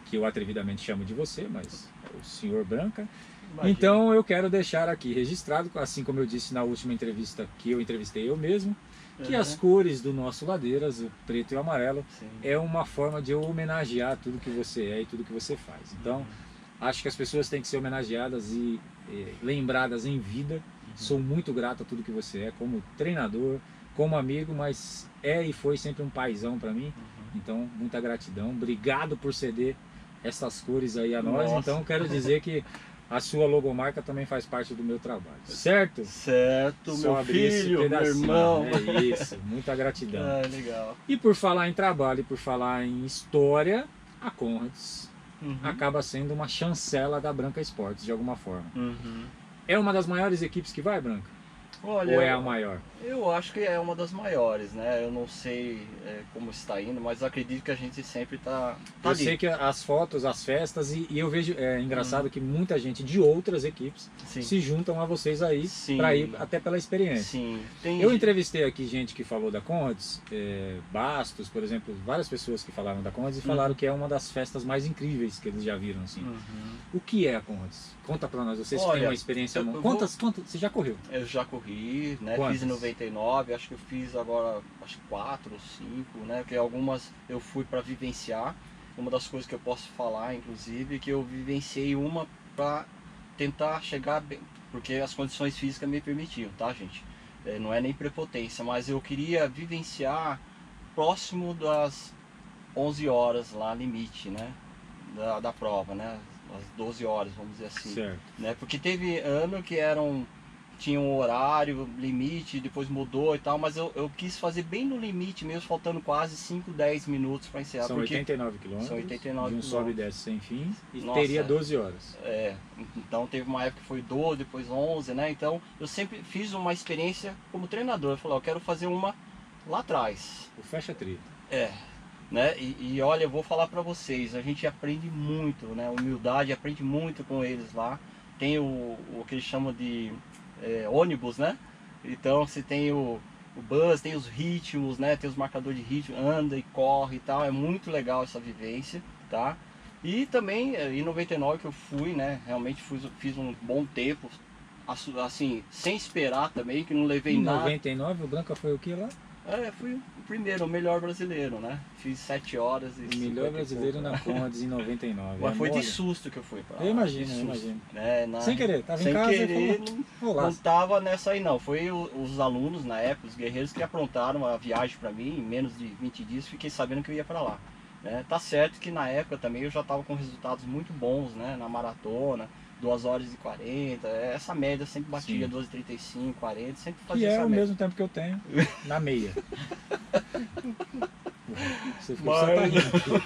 que eu atrevidamente chamo de você, mas é o senhor Branca. Imagina. Então eu quero deixar aqui registrado, assim como eu disse na última entrevista que eu entrevistei eu mesmo, que as cores do nosso Ladeiras, o preto e o amarelo, Sim. é uma forma de eu homenagear tudo que você é e tudo que você faz. Então, acho que as pessoas têm que ser homenageadas e lembradas em vida. Sou muito grato a tudo que você é, como treinador, como amigo, mas e foi sempre um paizão para mim. Então, muita gratidão. Obrigado por ceder essas cores aí a nós. Nossa. Então, quero dizer que a sua logomarca também faz parte do meu trabalho, certo? Certo, Só meu abrir esse filho, meu pedacinho, irmão. É isso, muita gratidão. Ah, legal. E por falar em trabalho e por falar em história, a Conrads Uhum. acaba sendo uma chancela da Branca Esportes, de alguma forma. Uhum. É uma das maiores equipes que vai, Branca? Olha, Ou é a maior? eu acho que é uma das maiores, né? Eu não sei como está indo, mas acredito que a gente sempre tá Eu ali. sei que as fotos, as festas, e eu vejo, é engraçado que muita gente de outras equipes Sim. se juntam a vocês aí Sim. para ir até pela experiência. Sim. Tem... Eu entrevistei aqui gente que falou da Conrads, Bastos, por exemplo, várias pessoas que falaram da Conrads e falaram que é uma das festas mais incríveis que eles já viram, assim. Uhum. O que é a Conrads? Conta pra nós, vocês que Olha, têm uma experiência... eu Quantas você já correu? Eu já corri, né? Quantas? Fiz em 99, acho que eu fiz agora, acho que 4 ou 5, né? Porque algumas eu fui para vivenciar. Uma das coisas que eu posso falar, inclusive, é que eu vivenciei uma para tentar chegar bem, porque as condições físicas me permitiam, tá, gente? Não é nem prepotência, mas eu queria vivenciar próximo das 11 horas lá, limite, né? Da prova, né? As 12 horas, vamos dizer assim. Certo. Né? Porque teve ano que tinha um horário, limite, depois mudou e tal, mas eu quis fazer bem no limite mesmo, faltando quase 5, 10 minutos para encerrar. São 89 quilômetros, São 89 de um sobe e quilômetros. desce sem fim, e Nossa, teria 12 horas. Então teve uma época que foi 12, depois 11, né? Então eu sempre fiz uma experiência como treinador. Eu falei, eu quero fazer uma lá atrás. O fecha trilha. Né? E olha, eu vou falar para vocês, a gente aprende muito, né? Humildade, aprende muito com eles lá. Tem o que eles chamam de ônibus, né? Então você tem o bus, tem os ritmos, né? Tem os marcadores de ritmo, anda e corre e tal. É muito legal essa vivência, tá? E também em 99 que eu fui, né? Realmente fiz um bom tempo, assim, sem esperar também, que não levei Em nada. 99 o Branca foi o que lá? Fui o primeiro, o melhor brasileiro, né? Fiz 7 horas e O melhor 50 e brasileiro pouco, na Conrads em 99. Mas foi de mole? susto que eu fui pra lá. Eu imagino, de eu susto. imagino. Sem querer, tava sem em casa querer, e falou, não olá. tava nessa aí não. Foi os alunos na época, os guerreiros que aprontaram a viagem pra mim. Em menos de 20 dias fiquei sabendo que eu ia pra lá. Tá certo que na época também eu já tava com resultados muito bons, né? Na maratona, 2 horas e 40. Essa média eu sempre batia, Sim. 2h35, 40, sempre Que fazia é essa o média. mesmo tempo que eu tenho na meia. Você ficou Mas- só tá rindo.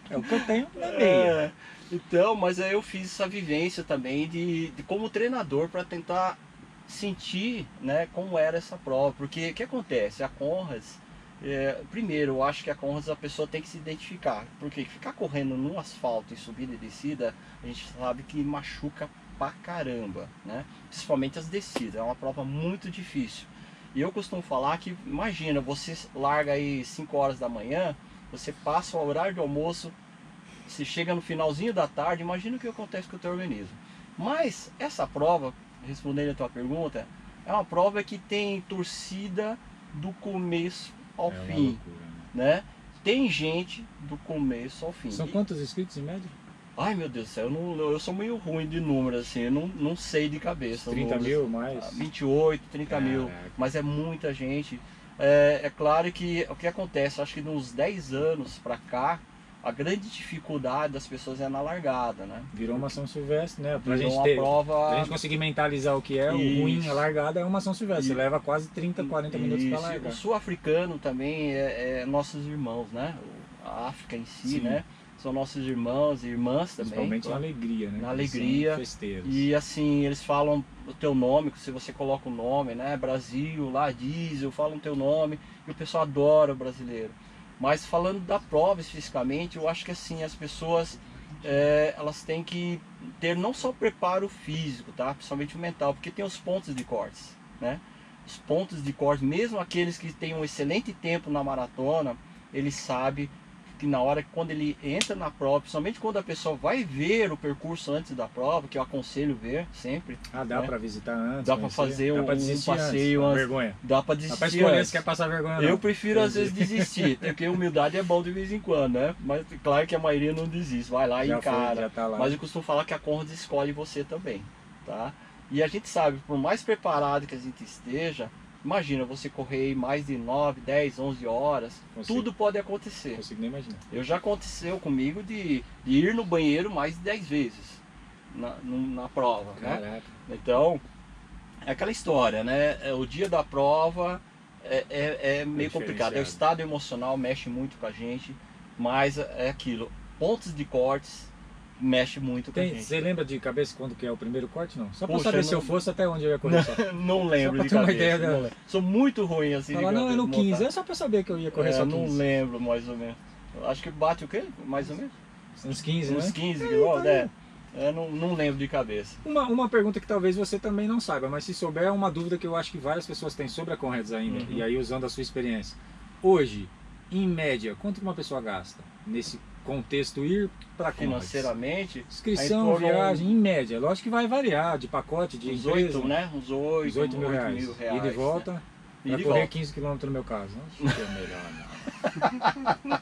É o que eu tenho na meia. Então, mas aí eu fiz essa vivência também de como treinador para tentar sentir, né, como era essa prova. Porque o que acontece? A Conrads, Primeiro, eu acho que a Conrads a pessoa tem que se identificar, porque ficar correndo no asfalto em subida e descida, a gente sabe que machuca pra caramba, né? Principalmente as descidas, é uma prova muito difícil. E eu costumo falar que, imagina, você larga aí 5 horas da manhã, você passa o horário de almoço, você chega no finalzinho da tarde, imagina o que acontece com o teu organismo. Mas essa prova, respondendo a tua pergunta, é uma prova que tem torcida do começo ao fim, loucura, né? Tem gente do começo ao fim. São quantos inscritos em média? Ai meu Deus do céu, eu sou meio ruim de números, assim, eu não sei de cabeça. 30 mil mais? 28, 30 mil, mas é muita gente. É claro que o que acontece, acho que de uns 10 anos pra cá, a grande dificuldade das pessoas é na largada, né? Virou uma São Silvestre, né? Pra Virou gente uma ter, prova... pra gente conseguir mentalizar o que é, o ruim, a largada é uma São Silvestre. Você leva quase 30, 40 minutos pra largar. O sul-africano também é nossos irmãos, né? A África em si, Sim. né? São nossos irmãos e irmãs também. Principalmente na alegria, né? Na alegria. Festeiros. E assim, eles falam o teu nome, se você coloca o nome, né? Brasil, lá diesel, falam o teu nome. E o pessoal adora o brasileiro. Mas falando da prova especificamente, eu acho que assim, as pessoas elas têm que ter não só o preparo físico, tá? Principalmente o mental, porque tem os pontos de cortes, né? Os pontos de corte, mesmo aqueles que têm um excelente tempo na maratona, ele sabe que na hora que quando ele entra na prova, principalmente quando a pessoa vai ver o percurso antes da prova, que eu aconselho ver sempre. Ah, dá né? pra visitar antes? Dá pra fazer um passeio antes. antes. Vergonha. Dá pra Dá desistir pra escolher antes. se quer passar vergonha ou Eu não. prefiro às vezes desistir, porque humildade é bom de vez em quando, né? Mas claro que a maioria não desiste, vai lá e encara. Já tá lá. Mas eu costumo falar que a Conrads escolhe você também, tá? E a gente sabe, por mais preparado que a gente esteja, imagina você correr mais de 9, 10, 11 horas, tudo pode acontecer. Não consigo nem imaginar. Já aconteceu comigo de ir no banheiro mais de 10 vezes na prova, Caraca. né? Então, é aquela história, né? O dia da prova é meio complicado. O estado emocional mexe muito com a gente, mas é aquilo. Pontos de cortes mexe muito com a gente. Você lembra de cabeça quando que é o primeiro corte? Não? Só pra Poxa, saber se eu fosse até onde eu ia correr. Só. Não lembro Só pra de ter uma cabeça. ideia Não lembro. Sou muito ruim assim. Fala, não, é no 15. É só pra saber que eu ia correr só 15. Não lembro mais ou menos. Acho que bate o quê? Mais ou menos? Uns 15, Uns né? 15 quilômetros, não lembro de cabeça. Uma pergunta que talvez você também não saiba, mas se souber é uma dúvida que eu acho que várias pessoas têm sobre a Conrads ainda, e aí usando a sua experiência. Hoje, em média, quanto que uma pessoa gasta nesse contexto ir para Conrads? Financeiramente, inscrição, viagem, em média. Lógico que vai variar de pacote, de uns empresa. 8, né? Uns 8 mil reais. E de volta, né? Pra correr 15 km no meu caso. Acho que é melhor não.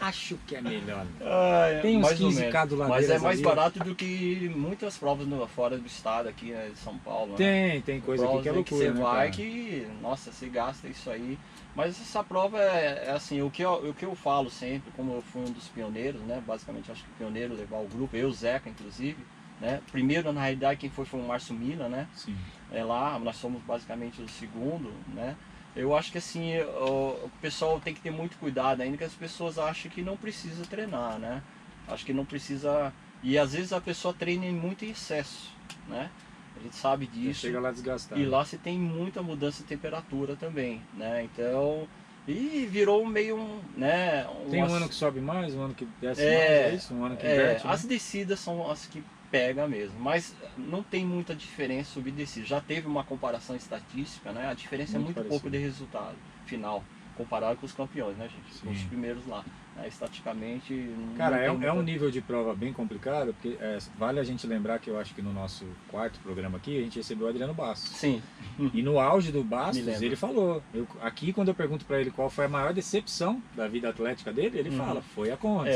Acho que é melhor não. Tem uns 15k do lado. Mas é mais barato do que muitas provas fora do estado aqui, né, de São Paulo. Tem coisa aqui que é loucura, que você né, vai cara? que, nossa, você gasta isso aí. Mas essa prova é assim, o que eu falo sempre, como eu fui um dos pioneiros, né? Basicamente acho que o pioneiro levar o grupo, eu, Zeca, inclusive, né? Primeiro, na realidade, quem foi o Márcio Mila, né? Sim. Lá, nós somos basicamente o segundo, né? Eu acho que assim, o pessoal tem que ter muito cuidado ainda, que as pessoas acham que não precisa treinar, né? Acho que não precisa... E às vezes a pessoa treina muito em excesso, né? A gente sabe disso. Chega lá desgastado. E lá você tem muita mudança de temperatura também, né? Então... E virou meio né? Tem um ano que sobe mais, um ano que desce mais, é isso? Um ano que inverte, né? As descidas são as que pega mesmo, mas não tem muita diferença subir e descer. Já teve uma comparação estatística, né? A diferença Muito é muito pouco de resultado final, comparado com os campeões, né, gente? Com os primeiros lá. Estaticamente... Cara, é um nível de prova bem complicado, porque vale a gente lembrar que eu acho que no nosso quarto programa aqui, a gente recebeu o Adriano Bastos. Sim. E no auge do Bastos, ele falou, aqui quando eu pergunto pra ele qual foi a maior decepção da vida atlética dele, ele fala, foi a Conrads.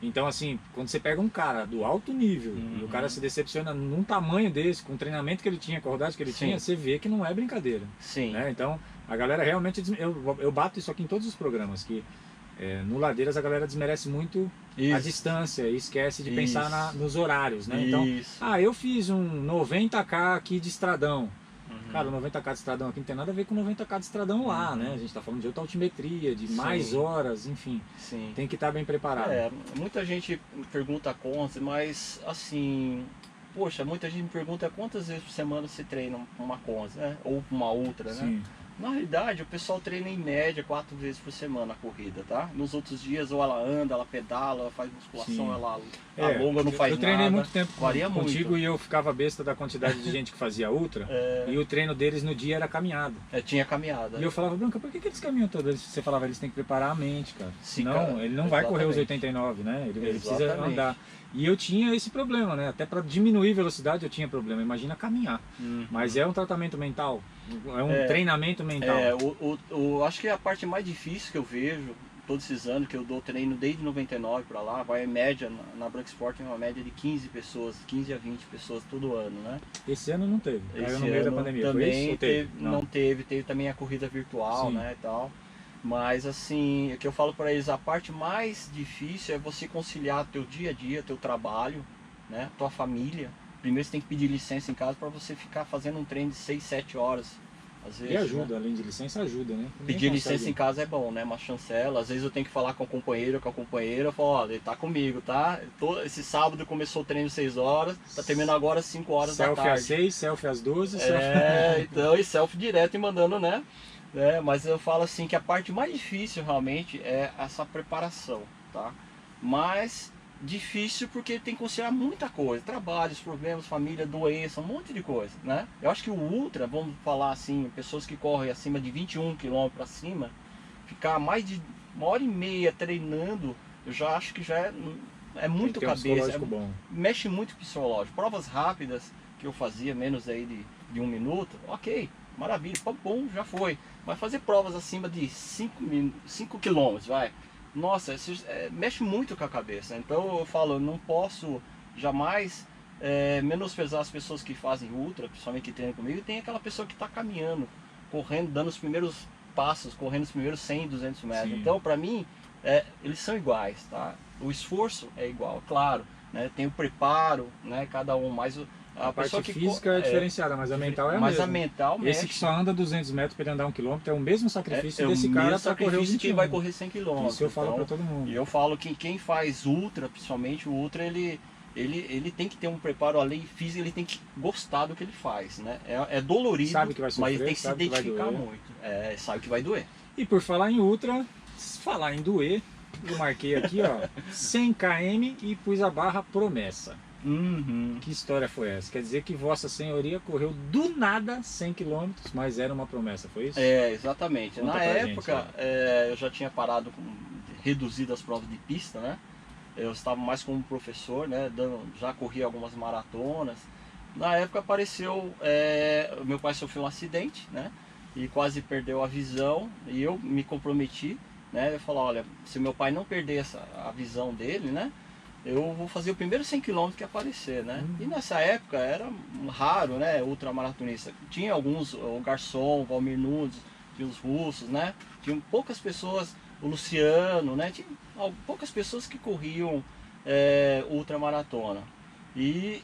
Então assim, quando você pega um cara do alto nível, e o cara se decepciona num tamanho desse, com o treinamento que ele tinha, com a rodagem que ele tinha, você vê que não é brincadeira. Sim. Né? Então, a galera realmente, eu bato isso aqui em todos os programas, que no Ladeiras a galera desmerece muito a distância e esquece de pensar nos horários, né? Então, eu fiz um 90k aqui de estradão. Cara, o 90k de estradão aqui não tem nada a ver com 90k de estradão lá, né? A gente tá falando de outra altimetria, de mais horas, enfim. Sim. Tem que estar bem preparado. Muita gente pergunta quantas, mas assim... Poxa, muita gente me pergunta quantas vezes por semana você treina uma Conrads, né? Ou uma outra, né? Na realidade, o pessoal treina em média 4 vezes por semana a corrida, tá? Nos outros dias, ou ela anda, ela pedala, ela faz musculação, Sim. ela alonga, não faz nada. Eu treinei muito tempo varia contigo muito. e eu ficava besta da quantidade de gente que fazia ultra. E o treino deles no dia era caminhada. Tinha caminhada. E eu falava, Branca, por que eles caminham todos? Você falava, eles têm que preparar a mente, cara. Sim, Não, cara, ele não vai correr os exatamente. 89, né? Ele precisa Exatamente. andar. E eu tinha esse problema, né? Até para diminuir velocidade eu tinha problema. Imagina caminhar. Mas é um tratamento mental, é um treinamento mental. Acho que é a parte mais difícil que eu vejo todos esses anos, que eu dou treino desde 99 para lá, vai em média, na Branca Sport tem uma média de 15 pessoas, 15 a 20 pessoas todo ano, né? Esse ano não teve, caiu Esse no meio da ano pandemia. também Foi isso? não teve também a corrida virtual, Sim. né, e tal. Mas assim, o que eu falo para eles, a parte mais difícil é você conciliar teu dia a dia, teu trabalho, né, tua família. Primeiro você tem que pedir licença em casa para você ficar fazendo um treino de 6, 7 horas. Às vezes, E ajuda, né? além de licença, ajuda, né? Ninguém Pedir consegue. licença em casa é bom, né? Uma chancela. Às vezes eu tenho que falar com o companheiro, com a companheira. Eu falo, olha, ele tá comigo, tá? Esse sábado começou o treino 6 horas, tá terminando agora às 5 horas da Selfie tarde. às 6, selfie às 12, Então, e selfie direto e mandando, né? Mas eu falo assim que a parte mais difícil realmente é essa preparação, tá? Mas difícil porque tem que considerar muita coisa, trabalhos, problemas, família, doença, um monte de coisa, né? Eu acho que o ultra, vamos falar assim, pessoas que correm acima de 21 km para cima, ficar mais de 1h30 treinando, eu já acho que já é muito Tem que ter um cabeça, psicológico bom. mexe muito psicológico. Provas rápidas que eu fazia, menos aí de 1 minuto, ok, maravilha, bom, já foi. Mas fazer provas acima de 5 km, vai. Nossa, mexe muito com a cabeça. Então eu falo, eu não posso jamais menosprezar as pessoas que fazem ultra, principalmente que treinam comigo, e tem aquela pessoa que está caminhando, correndo, dando os primeiros passos, correndo os primeiros 100, 200 metros. Sim. Então, para mim, eles são iguais, tá? O esforço é igual, claro, né? Tem o preparo, né? Cada um, mas A parte pessoa que física é diferenciada, mas a mental é a mas mesma. a mental mexe. Esse que só anda 200 metros para ele andar 1 km é o mesmo sacrifício o desse mesmo cara para correr os sacrifício 21. que vai correr 100 km. Isso eu falo para todo mundo. E eu falo que quem faz ultra, principalmente o ultra, ele tem que ter um preparo além físico, ele tem que gostar do que ele faz, né? É dolorido, Sabe que vai sofrer, mas ele tem que se sabe que vai identificar doer. muito. Sabe que vai doer. E por falar em ultra, falar em doer, eu marquei aqui, ó, 100 km e pus a barra promessa. Que história foi essa? Quer dizer que Vossa Senhoria correu do nada 100 km, mas era uma promessa, foi isso? Exatamente. Conta Na pra época, gente, eu já tinha parado reduzido as provas de pista, né? Eu estava mais como professor, né? Já corri algumas maratonas. Na época apareceu, meu pai sofreu um acidente, né? E quase perdeu a visão, e eu me comprometi, né? Eu falei, olha, se meu pai não perder a visão dele, né? Eu vou fazer o primeiro 100 km que aparecer, né? E nessa época era raro, né? Ultramaratonista. Tinha alguns, o Garçom, o Valmir Nunes, tinha os russos, né? Tinham poucas pessoas, o Luciano, né? Tinha poucas pessoas que corriam ultramaratona. E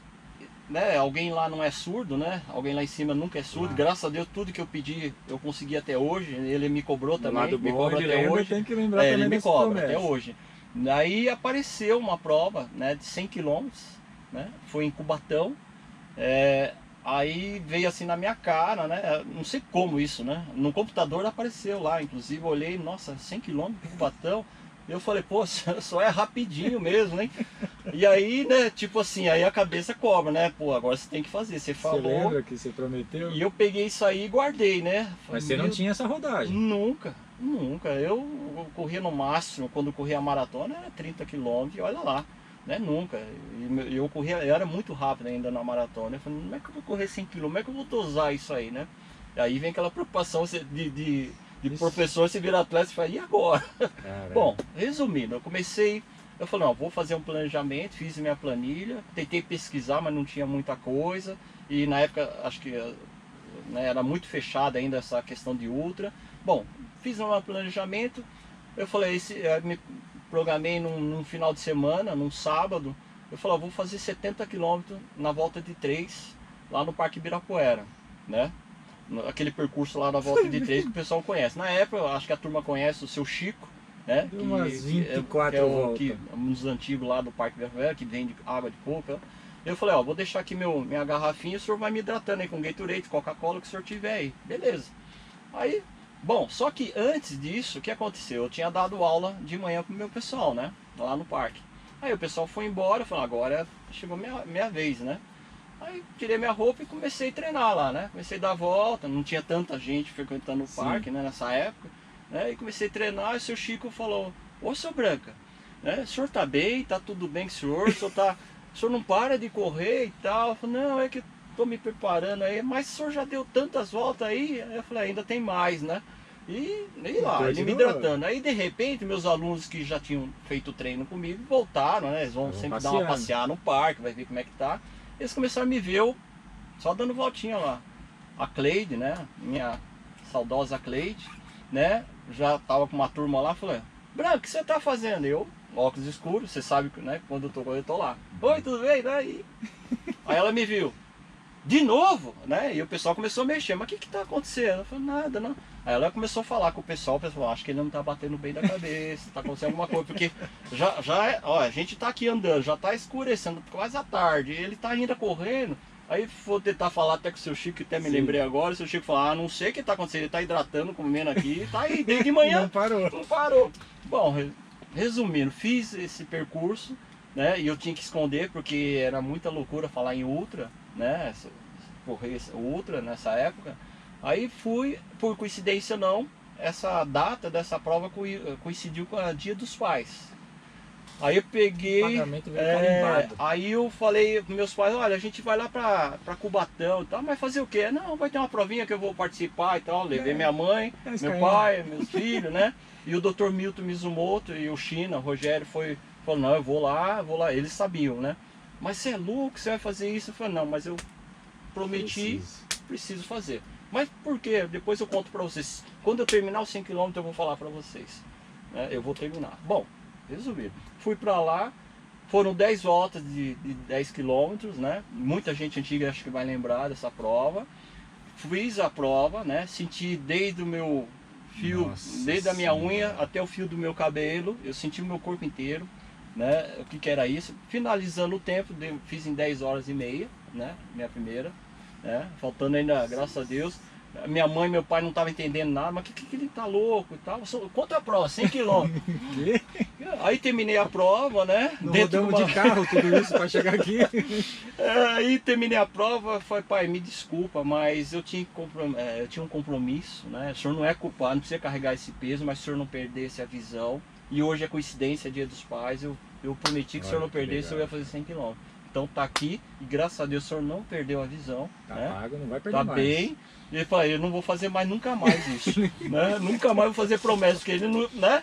né, alguém lá não é surdo, né? Alguém lá em cima nunca é surdo. Graças a Deus, tudo que eu pedi, eu consegui até hoje. Ele me cobrou também, lado me bom, cobra ele até lembra, hoje. tem que lembrar também Ele me dessa cobra promessa. até hoje. Daí apareceu uma prova, né, de 100 km, né? Foi em Cubatão. Aí veio assim na minha cara, né? Não sei como isso, né? No computador apareceu lá, inclusive eu olhei, nossa, 100 km de Cubatão. Eu falei, pô, só é rapidinho mesmo, hein? E aí, né, tipo assim, aí a cabeça cobra, né? Pô, agora você tem que fazer, você falou. Você lembra que você prometeu? E eu peguei isso aí e guardei, né? Mas você não tinha essa rodagem. Nunca. Eu corria no máximo, quando eu corria a maratona, era 30 km, e olha lá, né? Nunca. E eu era muito rápido ainda na maratona. Eu falei, como é que eu vou correr 100 km? Como é que eu vou dosar isso aí, né? E aí vem aquela preocupação de professor, se vira atleta e fala, e agora? Caramba. Bom, resumindo, eu falei, não, vou fazer um planejamento, fiz minha planilha, tentei pesquisar, mas não tinha muita coisa. E na época, acho que né, era muito fechada ainda essa questão de ultra. Bom, fiz um planejamento, eu falei, me programei num final de semana, num sábado, eu falei, vou fazer 70 km na volta de 3, lá no Parque Ibirapuera, né? Aquele percurso lá na volta de 3 que o pessoal conhece. Na época, acho que a turma conhece o seu Chico, né? Deu umas 24 que é voltas. um dos antigos lá do Parque Ibirapuera, que vende água de coco. Eu falei, ó, vou deixar aqui minha garrafinha, o senhor vai me hidratando aí com Gatorade, Coca-Cola, que o senhor tiver aí. Beleza. Aí, bom, só que antes disso, o que aconteceu? Eu tinha dado aula de manhã pro meu pessoal, né? Lá no parque. Aí o pessoal foi embora, eu falei, agora chegou minha vez, né? Aí tirei minha roupa e comecei a treinar lá, né? Comecei a dar volta, não tinha tanta gente frequentando o parque, né, nessa época. Né? E comecei a treinar e o seu Chico falou, ô, seu Branca, né? O senhor tá bem, tá tudo bem com o senhor não para de correr e tal. Eu falei, não, é que tô me preparando aí, mas o senhor já deu tantas voltas aí? Aí eu falei, ainda tem mais, né? E lá, ele me hidratando. Aí de repente meus alunos que já tinham feito treino comigo voltaram, né? Eles vão sempre dar uma passeada no parque, vai ver como é que tá. Eles começaram a me ver eu só dando voltinha lá. A Cleide, né? Minha saudosa Cleide, né? Já tava com uma turma lá, falei, Branco, o que você tá fazendo? Eu, óculos escuros, você sabe que, né? Quando eu tô lá. Oi, tudo bem? Aí ela me viu. De novo, né? E o pessoal começou a mexer. Mas o que tá acontecendo? Eu falei, nada, não. Aí ela começou a falar com o pessoal acho que ele não tá batendo bem da cabeça, tá acontecendo alguma coisa. Porque ó, a gente tá aqui andando, já tá escurecendo, quase à tarde. Ele tá ainda correndo. Aí vou tentar falar até com o seu Chico, que até me lembrei agora. O seu Chico falou, não sei o que tá acontecendo, ele tá hidratando, comendo aqui, tá aí desde de manhã. Não parou. Não parou. Bom, resumindo, fiz esse percurso, né? E eu tinha que esconder, porque era muita loucura falar em ultra, né? Correr ultra nessa época. Aí fui, por coincidência não, essa data dessa prova coincidiu com o Dia dos Pais. Aí eu peguei, aí eu falei com meus pais, olha, a gente vai lá pra Cubatão e tal, mas fazer o quê? Não, vai ter uma provinha que eu vou participar e tal. Levei minha mãe, meu pai, meus filhos, né? E o Dr. Milton Mizumoto e o China, o Rogério, falou, não, eu vou lá. Eles sabiam, né? Mas você é louco, você vai fazer isso? Eu falei, não, mas eu prometi, preciso fazer. Mas por quê? Depois eu conto pra vocês. Quando eu terminar os 100 km eu vou falar pra vocês. Né? Eu vou terminar. Bom, resumido. Fui pra lá, foram 10 voltas de 10 km, né? Muita gente antiga acho que vai lembrar dessa prova. Fiz a prova, né? Senti desde o meu fio, desde a minha unha até o fio do meu cabelo. Eu senti o meu corpo inteiro, né? O que era isso? Finalizando o tempo, fiz em 10 horas e meia, né? Minha primeira. Faltando ainda, graças a Deus. Minha mãe e meu pai não estavam entendendo nada, mas que ele tá louco e tal. Quanto é a prova? 100 km. Aí terminei a prova, né? Rodamos de carro, tudo isso para chegar aqui. Aí terminei a prova, falei, pai, me desculpa, mas eu tinha um compromisso, né? O senhor não é culpado, não precisa carregar esse peso, mas se o senhor não perdesse a visão. E hoje é coincidência, Dia dos Pais, eu prometi que se o senhor não perdesse, eu ia fazer 100 km. Então tá aqui, e graças a Deus o senhor não perdeu a visão. Tá né? pago, não vai perder tá mais. Bem. E ele falou, eu não vou fazer mais nunca mais isso. Né? Nunca mais vou fazer promessa, porque ele não. Né?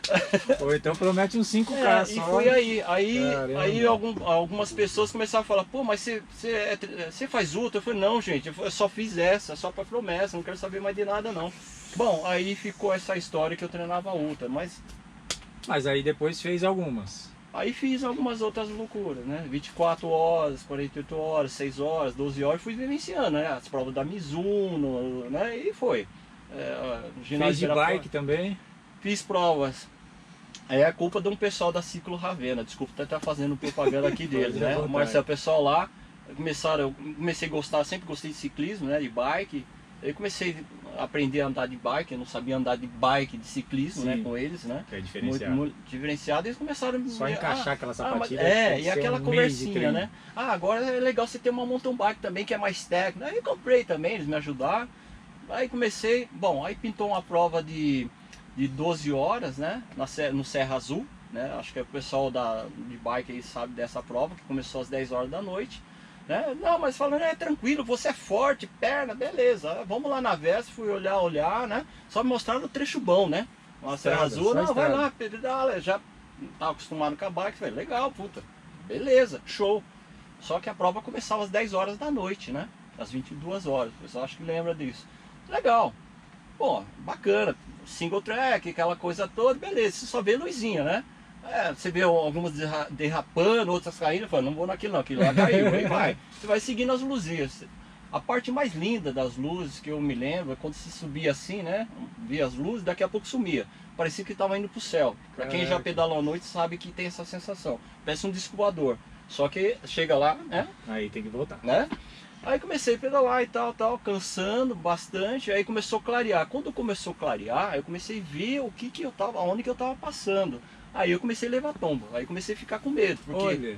Ou então promete uns 5K só. E foi aí algumas pessoas começaram a falar, pô, mas você faz ultra? Eu falei, não, gente, eu só fiz essa, só para promessa, não quero saber mais de nada não. Bom, aí ficou essa história que eu treinava ultra, mas aí depois fez algumas. Aí fiz algumas outras loucuras, né? 24 horas, 48 horas, 6 horas, 12 horas, fui vivenciando, né? As provas da Mizuno, né? E foi. Fez de bike também? Fiz provas. É culpa de um pessoal da Ciclo Ravena, desculpa até estar fazendo propaganda aqui deles, né? O Marcelo, o pessoal lá, eu comecei a gostar, sempre gostei de ciclismo, né? De bike. Aí comecei a aprender a andar de bike, eu não sabia andar de bike, de ciclismo, né, com eles, né? Que é diferenciado. Muito diferenciado, eles começaram a só encaixar aquela sapatilha. E aquela conversinha, né? Agora é legal você ter uma mountain bike também, que é mais técnica. Aí comprei também, eles me ajudaram. Aí comecei, aí pintou uma prova de 12 horas, né? No Serra Azul, né? Acho que o pessoal de bike aí sabe dessa prova, que começou às 10 horas da noite. Né? Não, mas falando, tranquilo, você é forte, perna, beleza, vamos lá na Vespa, fui olhar, né? Só me mostraram o trecho bom, né? Uma Serra Azul, não, vai lá, pedala, já estava acostumado com a bike, falei, legal, puta, beleza, show. Só que a prova começava às 10 horas da noite, né? Às 22 horas, o pessoal acho que lembra disso. Legal, pô, bacana, single track, aquela coisa toda, beleza, você só vê luzinha, né? Você vê algumas derrapando, outras caindo, fala, não vou naquilo não, aquilo lá caiu, aí vai. Você vai seguindo as luzinhas. A parte mais linda das luzes que eu me lembro é quando você subia assim, né? Via as luzes, daqui a pouco sumia. Parecia que estava indo pro céu. Pra quem já pedalou à noite sabe que tem essa sensação. Parece um disco voador. Só que chega lá, né? Aí tem que voltar. Né? Aí comecei a pedalar e tal, cansando bastante, aí começou a clarear. Quando começou a clarear, eu comecei a ver o que eu tava, onde que eu tava passando. Aí eu comecei a levar tombo, aí comecei a ficar com medo, porque Olha,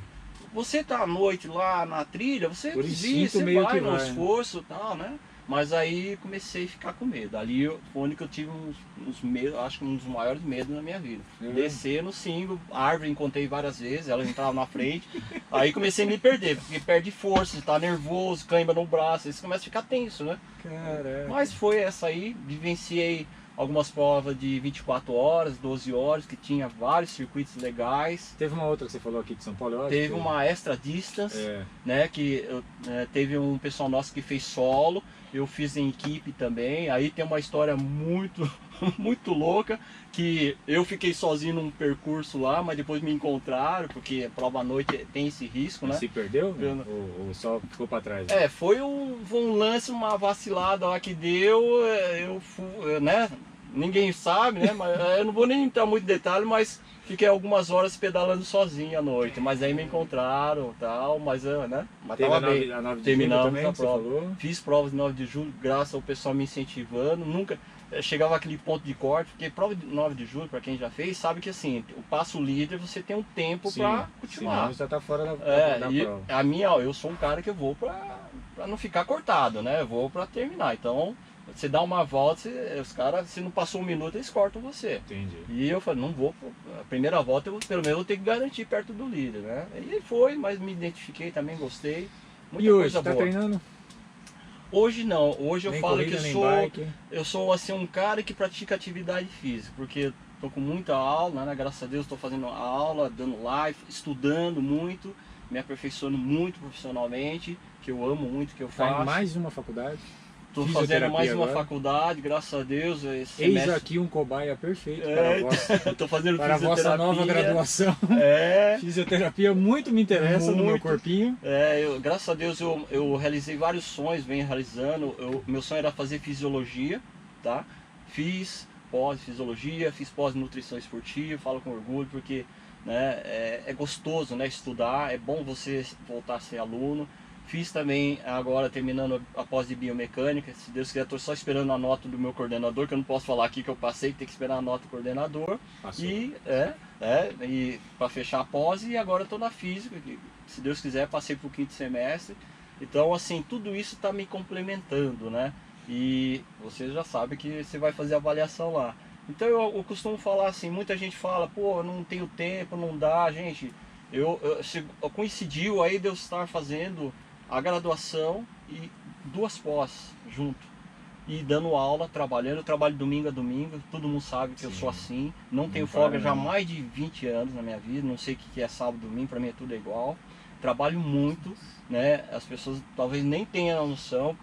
você tá à noite lá na trilha, você por desvia, instinto você meio vai que no vai, né? esforço e tal, né? Mas aí comecei a ficar com medo. Ali foi onde que eu tive uns medos, acho que um dos maiores medos na minha vida. É. Descer no single, árvore encontrei várias vezes, ela entrava na frente. Aí comecei a me perder, porque perde força, você tá nervoso, cãibra no braço, aí você começa a ficar tenso, né? Caraca. Mas foi essa aí, vivenciei algumas provas de 24 horas, 12 horas, que tinha vários circuitos legais. Teve uma outra que você falou aqui de São Paulo, eu acho Teve que- uma extra distance, É. né, que teve um pessoal nosso que fez solo, eu fiz em equipe também. Aí tem uma história muito muito louca, que eu fiquei sozinho num percurso lá, mas depois me encontraram, porque a prova à noite tem esse risco, né? Se perdeu? Eu não- Ou só ficou pra trás? Foi um lance, uma vacilada lá que deu, eu fui, né? Ninguém sabe, né? Mas eu não vou nem entrar muito em detalhe, mas fiquei algumas horas pedalando sozinho à noite. Mas aí me encontraram e tal, mas, né? Mas Teve tava bem. a 9 de julho Terminamos também, a que você prova. falou? Fiz provas de 9 de julho, graças ao pessoal me incentivando. Nunca chegava aquele ponto de corte, porque prova de 9 de julho, para quem já fez, sabe que assim, o passo líder você tem um tempo Sim, para continuar. senão já tá fora da E prova. a minha, eu sou um cara que eu vou pra não ficar cortado, né? Eu vou pra terminar. Então, você dá uma volta, os caras, se não passou um minuto, eles cortam você. Entendi. E eu falei, não vou, a primeira volta eu pelo menos vou ter que garantir perto do líder, né? E foi, mas me identifiquei também, gostei. Muita E hoje, coisa tá boa. treinando? Hoje não, hoje eu Nem falo corrida, que nem eu sou, bike? eu sou assim um cara que pratica atividade física, porque tô com muita aula, né? Graças a Deus estou fazendo aula, dando live, estudando muito, me aperfeiçoando muito profissionalmente, que eu amo muito o que eu Tá em faço. mais uma faculdade? Tô fazendo fisioterapia mais uma agora? faculdade, graças a Deus. Esse Eis semestre... aqui um cobaia perfeito É, para a vossa, tô fazendo para a vossa nova fisioterapia. graduação. É, Fisioterapia muito me interessa no meu Muito. corpinho. graças a Deus eu realizei vários sonhos, venho realizando. Meu sonho era fazer fisiologia, tá? Fiz pós-fisiologia, fiz pós-nutrição esportiva, falo com orgulho porque, né, é gostoso, né, estudar, é bom você voltar a ser aluno. Fiz também agora, terminando a pós de biomecânica, se Deus quiser, estou só esperando a nota do meu coordenador, que eu não posso falar aqui que eu passei, que tem que esperar a nota do coordenador. Passou. E para fechar a pós, e agora estou na física, que, se Deus quiser, passei para o 5º semestre. Então, assim, tudo isso está me complementando, né? E você já sabe que você vai fazer avaliação lá. Então eu costumo falar assim, muita gente fala, pô, eu não tenho tempo, não dá, gente. Coincidiu aí de eu estar fazendo a graduação e 2 pós junto. E dando aula, trabalhando, eu trabalho domingo a domingo, todo mundo sabe que eu Sim. sou assim. Não tenho para, folga já há né? mais de 20 anos na minha vida, não sei o que é sábado, domingo, para mim é tudo igual. Trabalho muito, né? As pessoas talvez nem tenham a noção,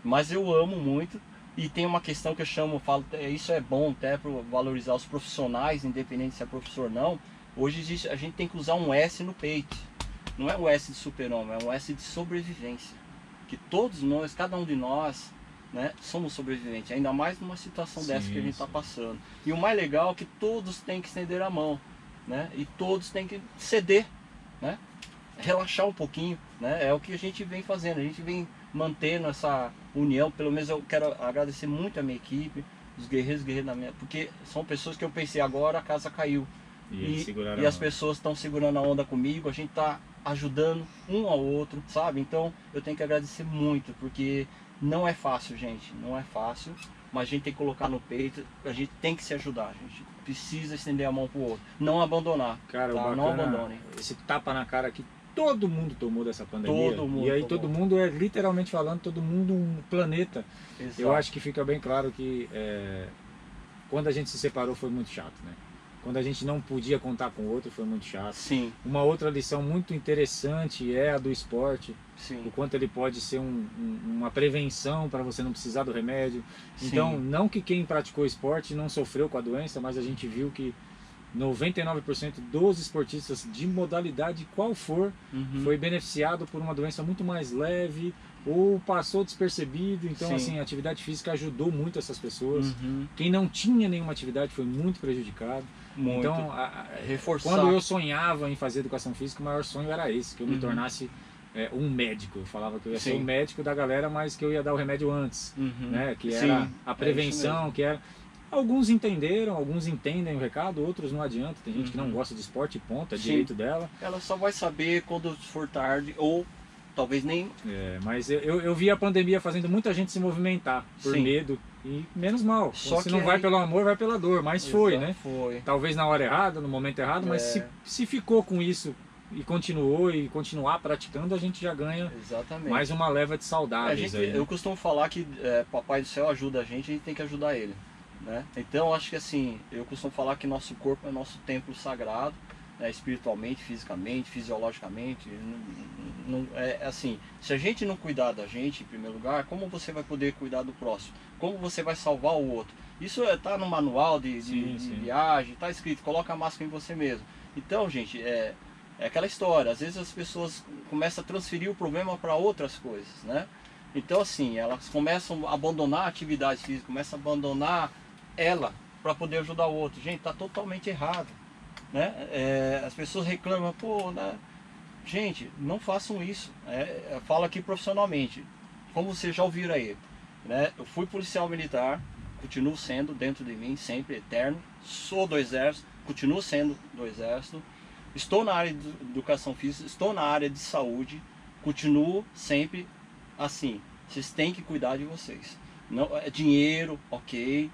mas eu amo muito. E tem uma questão que falo, isso é bom até para valorizar os profissionais, independente se é professor ou não. Hoje a gente tem que usar um S no peito. Não é um S de super-homem, é um S de sobrevivência. Que todos nós, cada um de nós, né, somos sobreviventes, ainda mais numa situação Sim, dessa que a gente está sim. passando. E o mais legal é que todos têm que estender a mão, né? E todos têm que ceder, né? Relaxar um pouquinho, né? É o que a gente vem fazendo, a gente vem mantendo essa união. Pelo menos eu quero agradecer muito a minha equipe, os guerreiros da minha, porque são pessoas que eu pensei agora a casa caiu. E eles seguraram E a as mão. pessoas estão segurando a onda comigo, a gente está ajudando um ao outro, sabe? Então eu tenho que agradecer muito, porque não é fácil, gente, não é fácil, mas a gente tem que colocar no peito, a gente tem que se ajudar, a gente precisa estender a mão pro outro, não abandonar, Cara, tá? o Não bacana, abandonem. esse tapa na cara que todo mundo tomou dessa pandemia. Todo mundo e aí tomou. todo mundo é literalmente falando, todo mundo um planeta. Exato. Eu acho que fica bem claro que quando a gente se separou foi muito chato, né? Quando a gente não podia contar com o outro foi muito chato. Sim, Uma outra lição muito interessante é a do esporte, sim, o quanto ele pode ser uma prevenção para você não precisar do remédio. Então, Sim. não que quem praticou esporte não sofreu com a doença, mas a gente viu que 99% dos esportistas de modalidade qual for Uhum. foi beneficiado por uma doença muito mais leve ou passou despercebido. Então, Sim. assim, a atividade física ajudou muito essas pessoas. Uhum. Quem não tinha nenhuma atividade foi muito prejudicado. Muito. Então, Reforçar. quando eu sonhava em fazer educação física, o maior sonho era esse, que eu me Uhum. tornasse um médico. Eu falava que eu ia ser Sim. um médico da galera, mas que eu ia dar o remédio antes, Uhum. né? Que Sim, era a é isso prevenção, mesmo. que era... Alguns entenderam, alguns entendem o recado, outros não adianta. Tem gente que não Uhum. gosta de esporte, ponto, é Sim. direito dela. Ela só vai saber quando for tarde, ou talvez nem... Mas eu vi a pandemia fazendo muita gente se movimentar por Sim. medo, e menos mal. Só Se que não vai aí- pelo amor, vai pela dor, mas foi, Exato, né? Foi. Talvez na hora errada, no momento errado, mas se ficou com isso e continuou e continuar praticando, a gente já ganha Exatamente. mais uma leva de A saudáveis gente, aí. Né? eu costumo falar que Papai do Céu ajuda a gente tem que ajudar ele, né? Então acho que assim, eu costumo falar que nosso corpo é nosso templo sagrado, né? Espiritualmente, fisicamente, fisiologicamente. É assim, se a gente não cuidar da gente em primeiro lugar, como você vai poder cuidar do próximo? Como você vai salvar o outro? Isso tá no manual de viagem, tá escrito, coloca a máscara em você mesmo. Então, gente, é aquela história, às vezes as pessoas começam a transferir o problema para outras coisas, né? Então assim, elas começam a abandonar a atividade física, começam a abandonar ela para poder ajudar o outro. Gente, tá totalmente errado, né? As pessoas reclamam, pô, né? Gente, não façam isso. Eu falo aqui profissionalmente, como vocês já ouviram aí, né? Eu fui policial militar, continuo sendo dentro de mim, sempre eterno, sou do exército, continuo sendo do exército. Estou na área de educação física, estou na área de saúde, continuo sempre assim. Vocês têm que cuidar de vocês. Não, dinheiro, ok,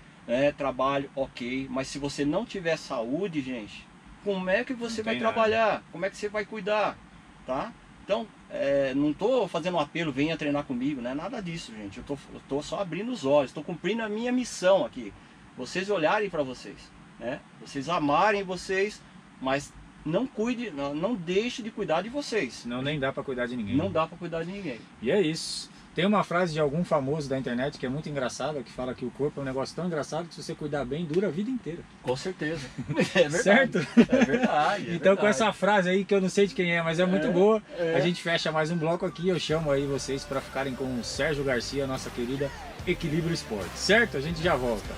trabalho, ok, mas se você não tiver saúde, gente, como é que você vai trabalhar? Como é que você vai cuidar? Tá? Então, não estou fazendo um apelo, venha treinar comigo, não é nada disso, gente. Eu tô só abrindo os olhos, estou cumprindo a minha missão aqui. Vocês olharem para vocês, né? Vocês amarem vocês, mas não deixe de cuidar de vocês. Não, nem dá para cuidar de ninguém. Não dá para cuidar de ninguém. E é isso. Tem uma frase de algum famoso da internet que é muito engraçada, que fala que o corpo é um negócio tão engraçado que se você cuidar bem, dura a vida inteira. Com certeza. É verdade. Certo? É verdade. Então verdade. Com essa frase aí, que eu não sei de quem é, mas é muito boa, a gente fecha mais um bloco aqui. Eu chamo aí vocês para ficarem com o Sérgio Garcia, nossa querida Equilíbrio Esporte. Certo? A gente já volta.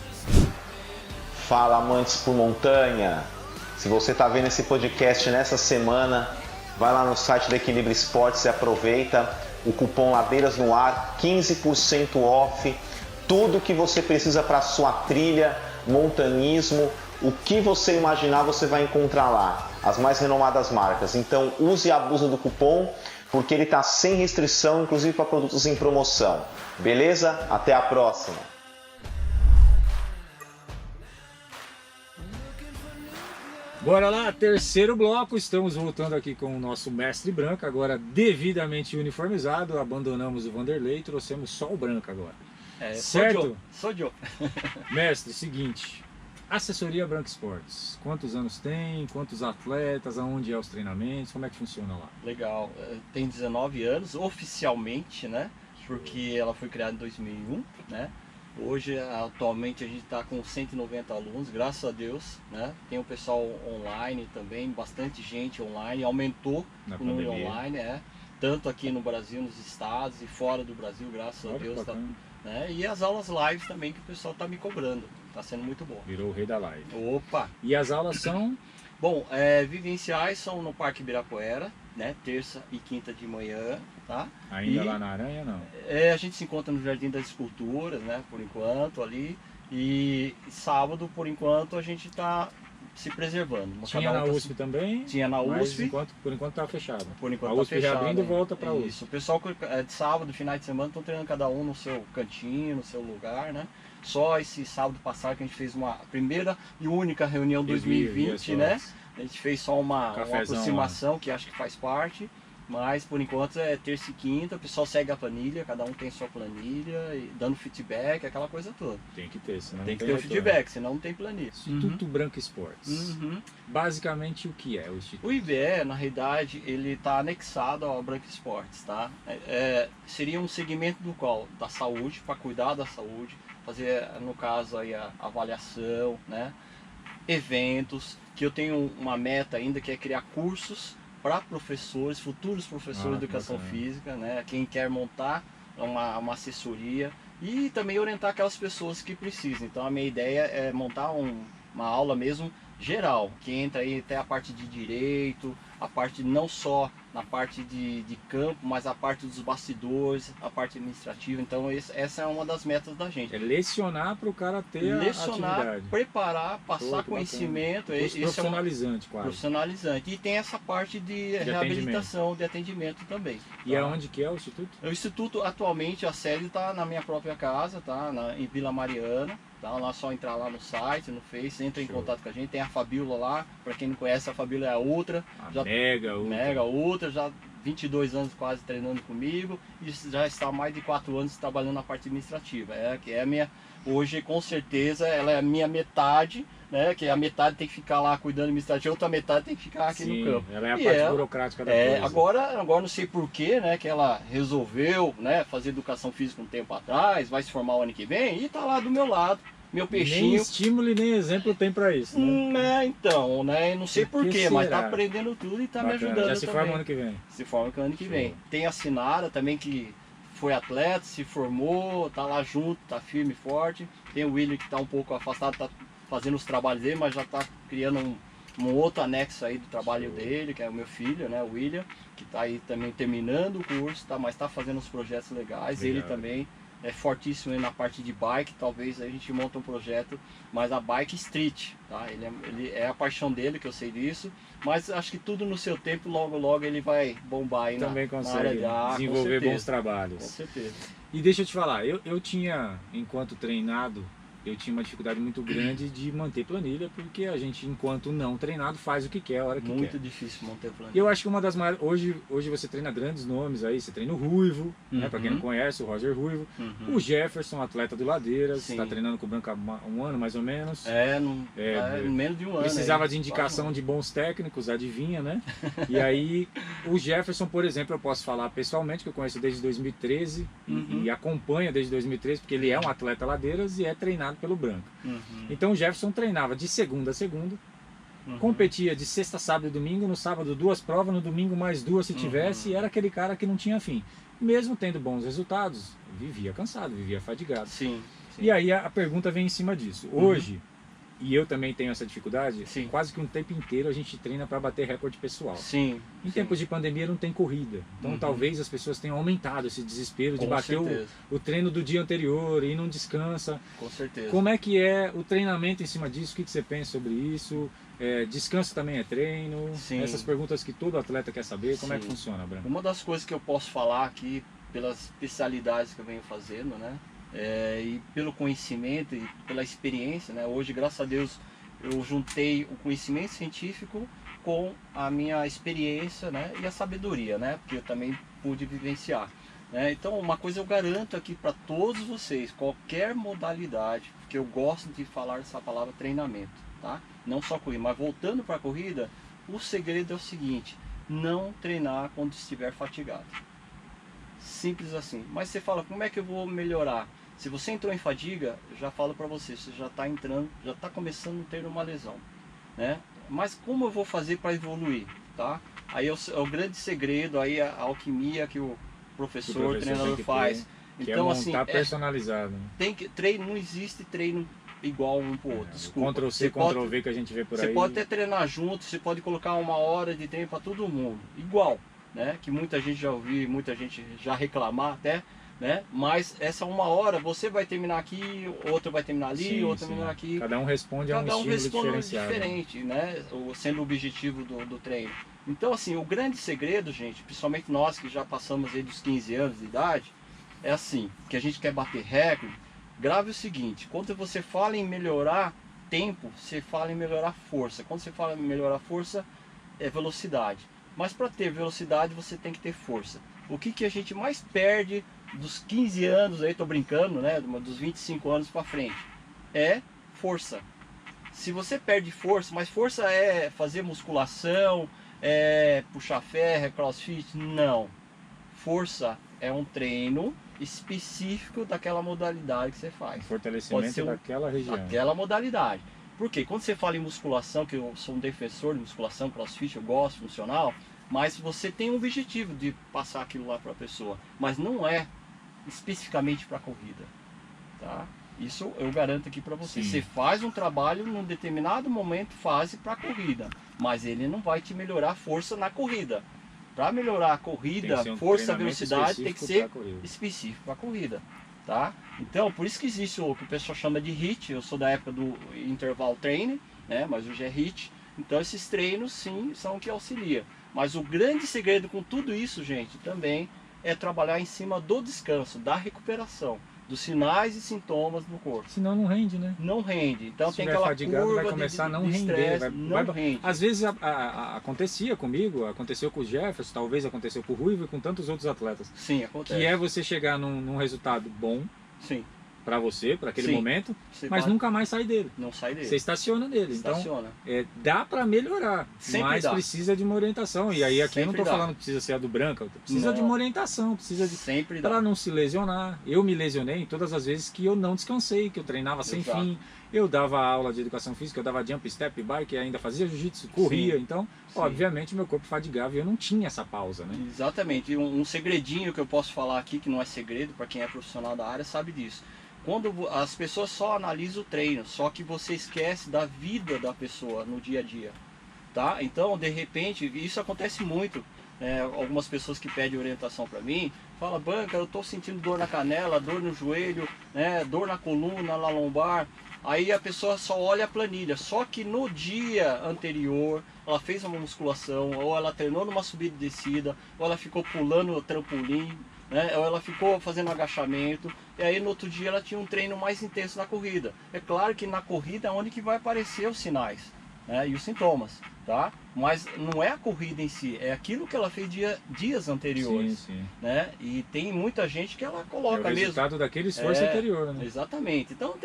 Fala, amantes por montanha. Se você está vendo esse podcast nessa semana, vai lá no site da Equilíbrio Esportes e aproveita o cupom Ladeiras no Ar, 15% off, tudo que você precisa para sua trilha, montanismo, o que você imaginar você vai encontrar lá, as mais renomadas marcas. Então use e abuse do cupom, porque ele está sem restrição, inclusive para produtos em promoção. Beleza? Até a próxima! Bora lá, terceiro bloco, estamos voltando aqui com o nosso mestre branco, agora devidamente uniformizado, abandonamos o Vanderlei e trouxemos só o branco agora. Certo? Sou Joe. Mestre, seguinte, assessoria Branco Esportes, quantos anos tem, quantos atletas, aonde é os treinamentos, como é que funciona lá? Legal, tem 19 anos oficialmente, né? Porque ela foi criada em 2001, né? Hoje, atualmente, a gente está com 190 alunos, graças a Deus, né? Tem o pessoal online também, bastante gente online, aumentou o número online, tanto aqui no Brasil, nos estados e fora do Brasil, graças a Deus. Né? E as aulas lives também que o pessoal está me cobrando, está sendo muito bom. Virou o rei da live. Opa! E as aulas são? Bom, vivenciais são no Parque Ibirapuera, né? Terça e quinta de manhã, tá? Ainda lá na Aranha, não? A gente se encontra no Jardim das Esculturas, né? Por enquanto, ali. E sábado, por enquanto, a gente está se preservando. Tinha na USP também? Tinha na USP. Por enquanto está fechado. Por enquanto a USP tá fechado, reabrindo e volta para a USP. Isso. O pessoal de sábado, final de semana, estão treinando cada um no seu cantinho, no seu lugar, né? Só esse sábado passado que a gente fez uma primeira e única reunião 2020, né? A gente fez só uma aproximação, lá, que acho que faz parte. Mas por enquanto é terça e quinta, o pessoal segue a planilha, cada um tem sua planilha, e dando feedback, aquela coisa toda. Tem que ter, senão tem que ter o feedback, senão não tem planilha. Instituto Branco Esportes. Basicamente o que é o Instituto? O IBE, na realidade, ele está anexado ao Branco Esportes, tá? Seria um segmento do qual? Da saúde, para cuidar da saúde, fazer, no caso, aí, a avaliação, né? Eventos, que eu tenho uma meta ainda que é criar cursos para professores, futuros professores de educação física, né? Quem quer montar uma assessoria e também orientar aquelas pessoas que precisam. Então a minha ideia é montar uma aula mesmo geral, que entra aí até a parte de direito, a parte não só na parte de campo, mas a parte dos bastidores, a parte administrativa. Então essa é uma das metas da gente. É lecionar para o cara ter a atividade. Preparar, passar Pô, conhecimento. Isso profissionalizante, quase. Profissionalizante. E tem essa parte de reabilitação, de atendimento também. E tá? aonde que é o Instituto? O Instituto, atualmente, a sede está na minha própria casa, tá? Em Vila Mariana. Tá? Lá é só entrar lá no site, no Face, entra em contato com a gente. Tem a Fabíola lá, para quem não conhece, a Fabíola é a outra. Mega outra, já 22 anos quase treinando comigo e já está há mais de 4 anos trabalhando na parte administrativa. Que é a minha, hoje com certeza ela é a minha metade, né? Que a metade tem que ficar lá cuidando do administrativo, a outra metade tem que ficar aqui no campo. Ela é a parte burocrática da coisa. Agora não sei porquê, né? Que ela resolveu, né, fazer educação física um tempo atrás, vai se formar o ano que vem e está lá do meu lado. Meu peixinho. Nem estímulo e nem exemplo tem para isso, né? Então, né? Não sei porquê, mas tá aprendendo tudo e tá me ajudando. Já se forma ano que vem. Se forma ano que vem. Tem a Sinara também, que foi atleta, se formou, tá lá junto, tá firme e forte. Tem o William que tá um pouco afastado, tá fazendo os trabalhos dele, mas já tá criando um outro anexo aí do trabalho dele, que é o meu filho, né? O William, que tá aí também terminando o curso, tá, mas tá fazendo uns projetos legais. Legal. Ele também é fortíssimo aí na parte de bike, talvez a gente monte um projeto, mas a bike street, tá? Ele é a paixão dele, que eu sei disso, mas acho que tudo no seu tempo, logo ele vai bombar aí também na área da desenvolver bons trabalhos. Com certeza. E deixa eu te falar, eu tinha, enquanto treinado, eu tinha uma dificuldade muito grande de manter planilha, porque a gente, enquanto não treinado, faz o que quer, a hora que quer. Muito difícil manter planilha. E eu acho que uma das maiores... Hoje você treina grandes nomes aí, você treina o Ruivo, né, para quem não conhece, o Roger Ruivo. O Jefferson, atleta do Ladeiras, está treinando com o Branco há um ano mais ou menos. Menos de um ano. Precisava de indicação de bons técnicos, adivinha, né? E aí, o Jefferson, por exemplo, eu posso falar pessoalmente, que eu conheço desde 2013 e acompanho desde 2013, porque ele é um atleta Ladeiras e é treinado pelo Branco. Então o Jefferson treinava de segunda a segunda, competia de sexta, sábado e domingo, no sábado 2 provas, no domingo mais 2 se tivesse, e era aquele cara que não tinha fim. Mesmo tendo bons resultados, vivia cansado, vivia fadigado. Sim. E aí a pergunta vem em cima disso. Hoje, e eu também tenho essa dificuldade, quase que um tempo inteiro a gente treina para bater recorde pessoal. Em tempos de pandemia não tem corrida, então talvez as pessoas tenham aumentado esse desespero de bater o treino do dia anterior e não descansa. Com certeza. Como é que é o treinamento em cima disso? O que você pensa sobre isso? Descanso também é treino? Essas perguntas que todo atleta quer saber, como é que funciona, Branco? Uma das coisas que eu posso falar aqui, pelas especialidades que eu venho fazendo, né? E pelo conhecimento e pela experiência, né? Hoje, graças a Deus, eu juntei o conhecimento científico com a minha experiência, né? E a sabedoria, né? Porque eu também pude vivenciar, né? Então, uma coisa eu garanto aqui para todos vocês, qualquer modalidade, porque eu gosto de falar essa palavra treinamento, tá? Não só corrida, mas voltando para a corrida, o segredo é o seguinte: não treinar quando estiver fatigado. Simples assim. Mas você fala, como é que eu vou melhorar? Se você entrou em fadiga, eu já falo para você já está entrando, já está começando a ter uma lesão, né? Mas como eu vou fazer para evoluir, tá? Aí é o grande segredo, aí a alquimia que o professor treinador faz. Então assim, tá personalizado. Não existe treino igual um pro outro. Desculpa. Ctrl-C, Ctrl-V que a gente vê por aí. Você pode até treinar junto, você pode colocar 1 hora de treino para todo mundo, igual, né? Que muita gente já ouviu, muita gente já reclamar até, né? Mas essa 1 hora você vai terminar aqui, outro vai terminar ali, outro vai terminar aqui. Cada um responde a um estímulo diferente, né? Sendo o objetivo do treino. Então assim, o grande segredo, gente, principalmente nós que já passamos aí dos 15 anos de idade, é assim, que a gente quer bater recorde. Grave o seguinte: quando você fala em melhorar tempo, você fala em melhorar força. Quando você fala em melhorar força, é velocidade. Mas para ter velocidade você tem que ter força. O que a gente mais perde dos 15 anos, aí tô brincando, né, dos 25 anos para frente, é força. Se você perde força, mas força é fazer musculação, é puxar ferro, é crossfit? Não. Força é um treino específico daquela modalidade que você faz. Fortalecimento daquela região. Daquela modalidade. Porque quando você fala em musculação, que eu sou um defensor de musculação, crossfit, eu gosto, funcional, mas você tem um objetivo de passar aquilo lá para a pessoa, mas não é especificamente para a corrida, tá? Isso eu garanto aqui para você. Sim. Você faz um trabalho num determinado momento, fase para a corrida, mas ele não vai te melhorar a força na corrida. Para melhorar a corrida, Tem que ser um força, treinamento velocidade, tem que específico ser pra corrida. específico para a corrida, tá? Então, por isso que existe o que o pessoal chama de HIIT. Eu sou da época do interval training, né? Mas hoje é HIIT. Então, esses treinos, sim, são o que auxilia. Mas o grande segredo com tudo isso, gente, também é trabalhar em cima do descanso, da recuperação, dos sinais e sintomas do corpo. Senão não rende, né? Não rende. Então Se tem tiver aquela fadigado, curva vai começar a não de render. estresse, não rende. Às vezes acontecia comigo, aconteceu com o Jefferson, talvez aconteceu com o Ruivo e com tantos outros atletas. Sim, acontece. Que é você chegar num resultado bom Sim, para você, para aquele Sim. momento, você mas vai- nunca mais sai dele. não sai dele. Você estaciona nele. Estaciona. Então, dá para melhorar, Sempre mas dá. precisa de uma orientação. E aí aqui eu não Sempre estou dá. falando que precisa ser a do Branca, precisa Não. de uma orientação, precisa de Sempre dá. para não se lesionar. Eu me lesionei todas as vezes que eu não descansei, que eu treinava sem Exato. fim. Eu dava aula de educação física, eu dava jump, step, bike, ainda fazia jiu-jitsu, corria. Sim. Então, Sim. obviamente, meu corpo fadigava e eu não tinha essa pausa, né? Exatamente. E um segredinho que eu posso falar aqui, que não é segredo para quem é profissional da área, sabe disso. Quando as pessoas só analisam o treino, só que você esquece da vida da pessoa no dia a dia, tá? Então, de repente, isso acontece muito. Algumas pessoas que pedem orientação para mim, falam: Branca, eu estou sentindo dor na canela, dor no joelho, né, dor na coluna, na lombar. Aí a pessoa só olha a planilha, só que no dia anterior ela fez uma musculação, ou ela treinou numa subida e descida, ou ela ficou pulando o trampolim, né, ou ela ficou fazendo agachamento, e aí no outro dia ela tinha um treino mais intenso na corrida. É claro que na corrida é onde que vai aparecer os sinais, né, e os sintomas, tá? Mas não é a corrida em si, é aquilo que ela fez dias anteriores, Sim. né? E tem muita gente que ela É o coloca mesmo. resultado daquele esforço anterior, né? Exatamente. Então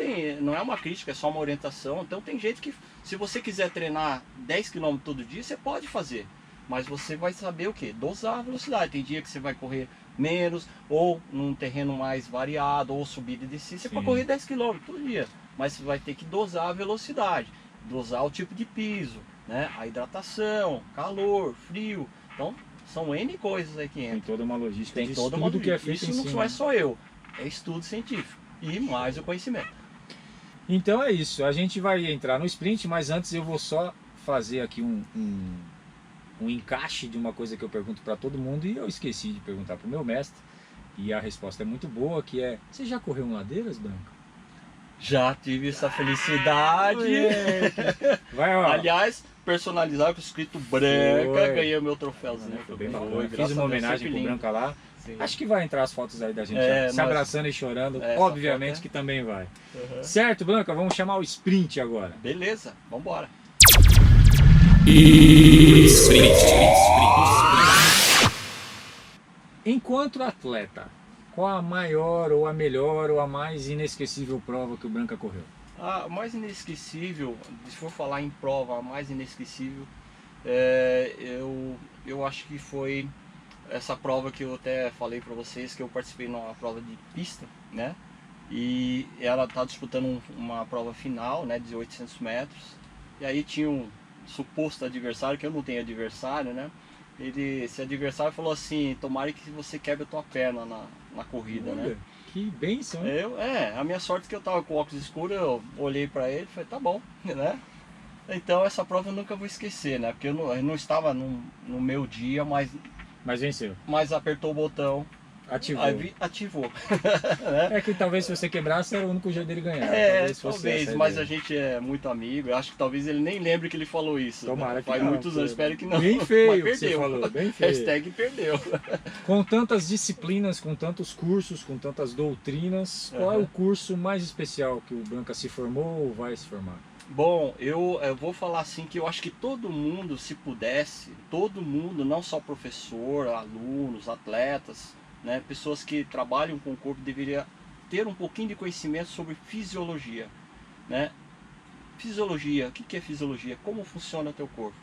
não é uma crítica, é só uma orientação. Então tem gente que, se você quiser treinar 10 km todo dia, você pode fazer. Mas você vai saber o que? Dosar a velocidade. Tem dia que você vai correr menos, ou num terreno mais variado, ou subida e descida. Você Sim. pode correr 10 km todo dia. Mas você vai ter que dosar a velocidade, dosar o tipo de piso, né? A hidratação, calor, frio. Então são N coisas aí que Tem entram. toda uma logística Tem de toda uma estudo que é logística. feito em Isso não cima. é só eu, é estudo científico e mais o conhecimento. Então é isso, a gente vai entrar no sprint, mas antes eu vou só fazer aqui um encaixe de uma coisa que eu pergunto para todo mundo e eu esqueci de perguntar para o meu mestre, e a resposta é muito boa, que é: você já correu em ladeiras, Branca? Já tive essa felicidade. Vai, ó. Aliás, personalizado com escrito Branca, Foi. ganhei o meu troféuzinho. Foi bem também. bacana. Graças Fiz a uma Deus, homenagem sempre pro lindo. Branca lá. Sim. Acho que vai entrar as fotos aí da gente É, se nós- abraçando e chorando. Essa Obviamente foto é- que também vai. Uhum. Certo, Branca? Vamos chamar o sprint agora. Beleza, vambora. Enquanto atleta, qual a maior ou a melhor ou a mais inesquecível prova que o Branca correu? A mais inesquecível, se for falar em prova, a mais inesquecível, eu acho que foi essa prova que eu até falei para vocês, que eu participei numa prova de pista, né? E ela tá disputando uma prova final, né, de 800 metros. E aí tinha um suposto adversário, que eu não tenho adversário, né? Esse adversário falou assim: tomara que você quebre a tua perna na corrida, né? Olha, que bênção, hein? A minha sorte é que eu tava com óculos escuros, eu olhei pra ele e falei: tá bom, né? Então essa prova eu nunca vou esquecer, né? Porque eu não estava no meu dia, mas venceu. apertou o botão, Ativou. aí ativou. É que talvez se você quebrasse era o único jeito dele ganhar. Fosse Talvez, essa a mas ideia. a gente é muito amigo, eu acho que talvez ele nem lembre que ele falou isso. Tomara né? que Faz não, muitos anos, espero que não. Bem feio Mas que você perdeu. falou, bem feio. Hashtag perdeu. Com tantas disciplinas, com tantos cursos, com tantas doutrinas, qual é Uhum. o curso mais especial que o Branca se formou ou vai se formar? Bom, eu vou falar assim que eu acho que todo mundo, se pudesse, todo mundo, não só professor, alunos, atletas, né, pessoas que trabalham com o corpo, deveria ter um pouquinho de conhecimento sobre fisiologia, né? Fisiologia, o que é fisiologia? Como funciona o teu corpo?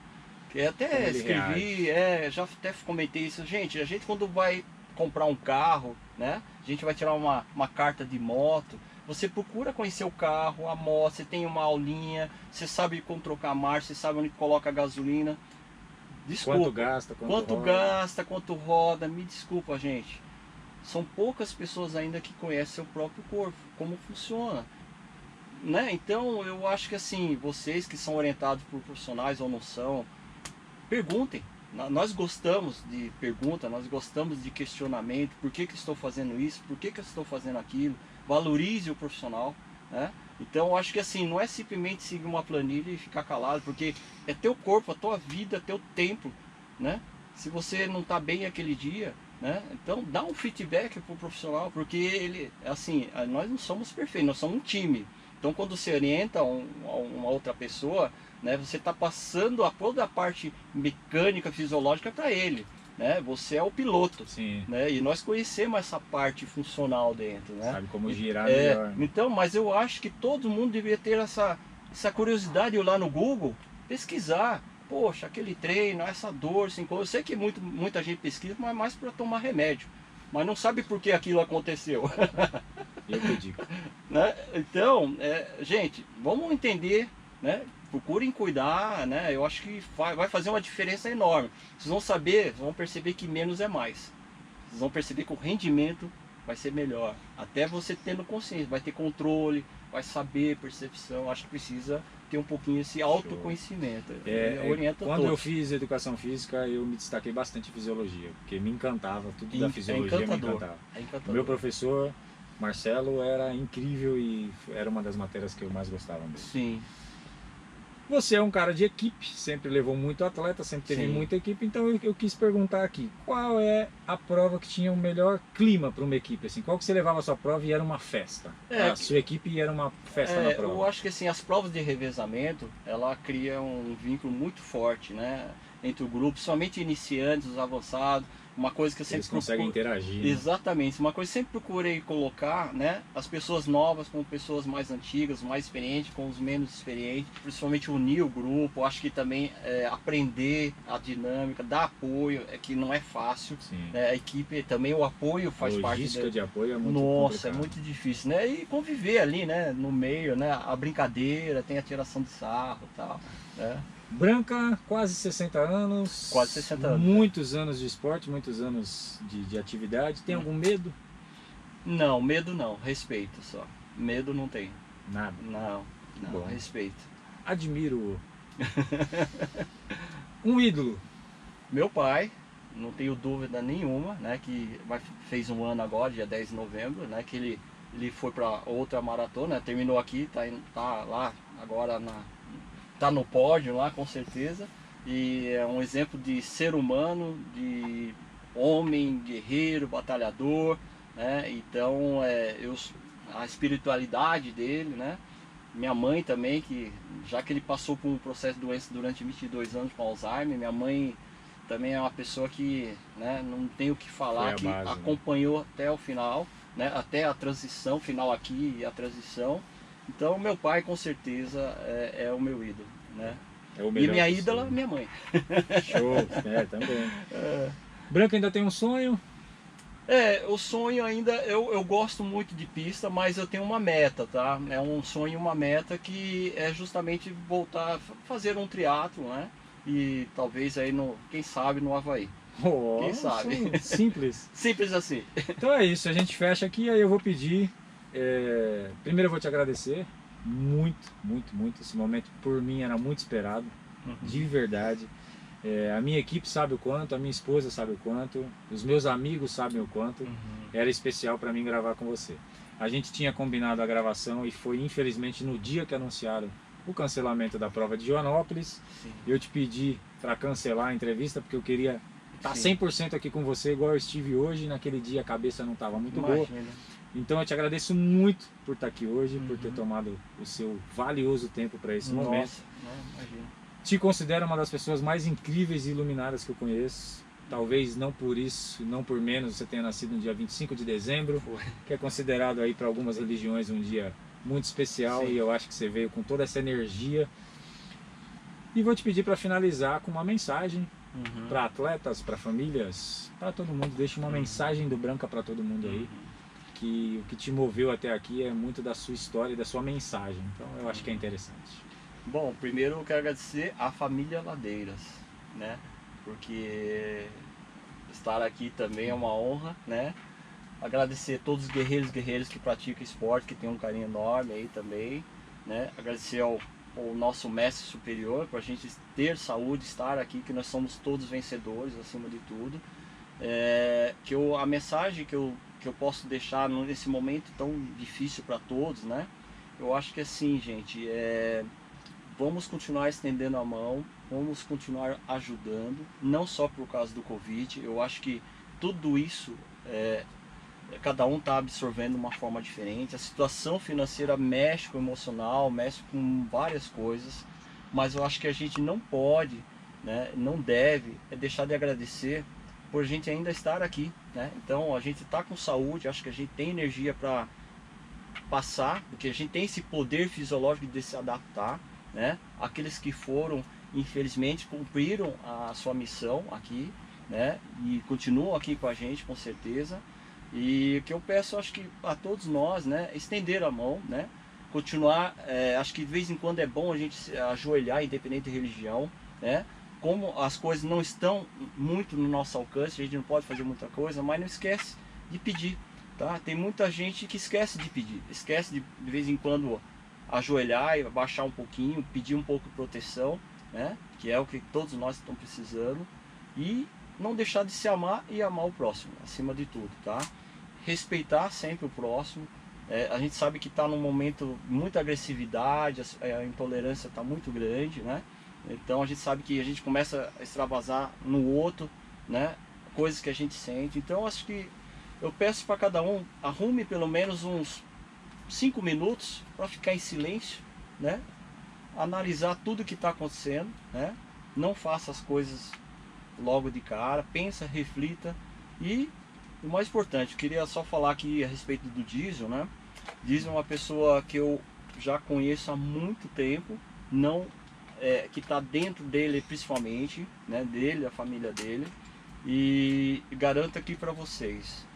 Que Como até ele escrevi, já até comentei isso. Gente, a gente quando vai comprar um carro, né? A gente vai tirar uma carta de moto. Você procura conhecer o carro, a moto, você tem uma aulinha, você sabe como trocar a marcha, você sabe onde coloca a gasolina. Desculpa. Quanto gasta, Quanto roda? gasta, quanto roda, me desculpa, gente. São poucas pessoas ainda que conhecem o próprio corpo, como funciona. né? Então eu acho que assim, vocês que são orientados por profissionais ou não são, perguntem. Nós gostamos de pergunta, nós gostamos de questionamento. Por que estou fazendo isso? Por que eu estou fazendo aquilo? Valorize o profissional, né? Então eu acho que assim, não é simplesmente seguir uma planilha e ficar calado, porque é teu corpo, a tua vida, teu tempo, né? Se você não está bem aquele dia, né? Então dá um feedback pro profissional, porque ele, assim, nós não somos perfeitos, nós somos um time. Então quando você orienta uma outra pessoa, né, você está passando toda a parte mecânica, fisiológica para ele, né? Você é o piloto, Sim. né? E nós conhecemos essa parte funcional dentro, né? Sabe como girar melhor. Então, mas eu acho que todo mundo deveria ter essa curiosidade de ir lá no Google, pesquisar. Poxa, aquele treino, essa dor, assim, eu sei que muita gente pesquisa, mas mais para tomar remédio, mas não sabe por que aquilo aconteceu. Eu que digo. Né? Então, gente, vamos entender, né? Procurem cuidar, né? Eu acho que vai fazer uma diferença enorme. Vocês vão saber, vão perceber que menos é mais. Vocês vão perceber que o rendimento vai ser melhor. Até você tendo consciência, vai ter controle, vai saber, percepção. Acho que precisa ter um pouquinho esse autoconhecimento. Quando eu fiz educação física, eu me destaquei bastante em fisiologia, porque me encantava, tudo da fisiologia me encantava. O meu professor, Marcelo, era incrível e era uma das matérias que eu mais gostava mesmo. Sim. Você é um cara de equipe, sempre levou muito atleta, sempre teve muita equipe, então eu quis perguntar aqui, qual é a prova que tinha o melhor clima para uma equipe? Assim, qual que você levava a sua prova e era uma festa? A sua equipe era uma festa na prova. Eu acho que assim, as provas de revezamento, ela cria um vínculo muito forte, né? Entre o grupo, somente iniciantes, os avançados, uma coisa que eu sempre Eles conseguem interagir. Né? Exatamente, uma coisa que eu sempre procurei colocar, né? As pessoas novas com pessoas mais antigas, mais experientes com os menos experientes, principalmente unir o grupo. Acho que também aprender a dinâmica, dar apoio, que não é fácil. A equipe também, o apoio faz parte. A logística de apoio é muito complicado. É muito difícil, né? E conviver ali, né? No meio, né? A brincadeira, tem a tiração de sarro e tal, né? Branca, quase 60 anos. Quase 60 anos. Muitos anos de esporte, muitos anos de atividade. Tem algum medo? Não, medo não. Respeito só. Medo não tem. Nada? Não, Bom. Respeito. Admiro. Um ídolo? Meu pai, não tenho dúvida nenhuma, né? Que fez um ano agora, dia 10 de novembro, né? Que ele foi para outra maratona, né, terminou aqui, tá lá agora tá no pódio lá, com certeza, e é um exemplo de ser humano, de homem, guerreiro, batalhador, né? Então, a espiritualidade dele, né? Minha mãe também, que já que ele passou por um processo de doença durante 22 anos com Alzheimer, minha mãe também é uma pessoa que, né, não tem o que falar, que base, acompanhou, né, até o final, né, até a transição final aqui e a transição. Então meu pai com certeza é o meu ídolo, né? E minha ídola, minha mãe. Show, também. Branca ainda tem um sonho? O sonho ainda, eu gosto muito de pista, mas eu tenho uma meta, tá? É um sonho, uma meta que é justamente voltar a fazer um triatlo, né? E talvez aí, quem sabe, no Havaí. Quem sabe? Simples. Simples assim. Então é isso, a gente fecha aqui, aí eu vou pedir... Primeiro eu vou te agradecer muito, muito, muito. Esse momento por mim era muito esperado, de verdade. A minha equipe sabe o quanto, a minha esposa sabe o quanto, os meus amigos sabem o quanto. Era especial para mim gravar com você. A gente tinha combinado a gravação e foi infelizmente no dia que anunciaram o cancelamento da prova de Joanópolis. Eu te pedi para cancelar a entrevista porque eu queria estar 100% aqui com você, igual eu estive hoje. Naquele dia a cabeça não estava muito boa. Então eu te agradeço muito por estar aqui hoje, por ter tomado o seu valioso tempo para esse momento. Te considero uma das pessoas mais incríveis e iluminadas que eu conheço. Talvez não por isso, não por menos, você tenha nascido no dia 25 de dezembro, que é considerado aí para algumas religiões um dia muito especial. E eu acho que você veio com toda essa energia. E vou te pedir para finalizar com uma mensagem para atletas, para famílias, para todo mundo. Deixa uma mensagem do Branca para todo mundo aí. Que o que te moveu até aqui é muito da sua história e da sua mensagem. Então eu acho que é interessante. Bom, primeiro eu quero agradecer à família Ladeiras, né? Porque estar aqui também é uma honra, né? Agradecer a todos os guerreiros e guerreiras que praticam esporte, que tem um carinho enorme aí também. né? Agradecer ao nosso mestre superior para a gente ter saúde, estar aqui, que nós somos todos vencedores acima de tudo. A mensagem que eu posso deixar nesse momento tão difícil para todos, né? Eu acho que assim, gente, vamos continuar estendendo a mão, vamos continuar ajudando, não só por causa do Covid. Eu acho que tudo isso, cada um está absorvendo de uma forma diferente. A situação financeira mexe com o emocional, mexe com várias coisas, mas eu acho que a gente não pode, né, não deve deixar de agradecer por a gente ainda estar aqui, né? Então a gente está com saúde, acho que a gente tem energia para passar, porque a gente tem esse poder fisiológico de se adaptar, né? Aqueles que foram, infelizmente, cumpriram a sua missão aqui, né? E continuam aqui com a gente, com certeza. E o que eu peço, acho que a todos nós, né, estender a mão, né? Continuar, acho que de vez em quando é bom a gente se ajoelhar, independente de religião, né? Como as coisas não estão muito no nosso alcance, a gente não pode fazer muita coisa, mas não esquece de pedir, tá? Tem muita gente que esquece de pedir, esquece de vez em quando ajoelhar e abaixar um pouquinho, pedir um pouco de proteção, né? Que é o que todos nós estamos precisando, e não deixar de se amar e amar o próximo, acima de tudo, tá? Respeitar sempre o próximo. A gente sabe que está num momento de muita agressividade, a intolerância está muito grande, né? Então a gente sabe que a gente começa a extravasar no outro, né? Coisas que a gente sente. Então acho que eu peço para cada um, arrume pelo menos uns 5 minutos para ficar em silêncio, né? Analisar tudo que está acontecendo, né? Não faça as coisas logo de cara, pensa, reflita. E o mais importante, eu queria só falar aqui a respeito do Diesel, né? Diesel é uma pessoa que eu já conheço há muito tempo, não que está dentro dele principalmente, né, dele, a família dele, e garanto aqui para vocês,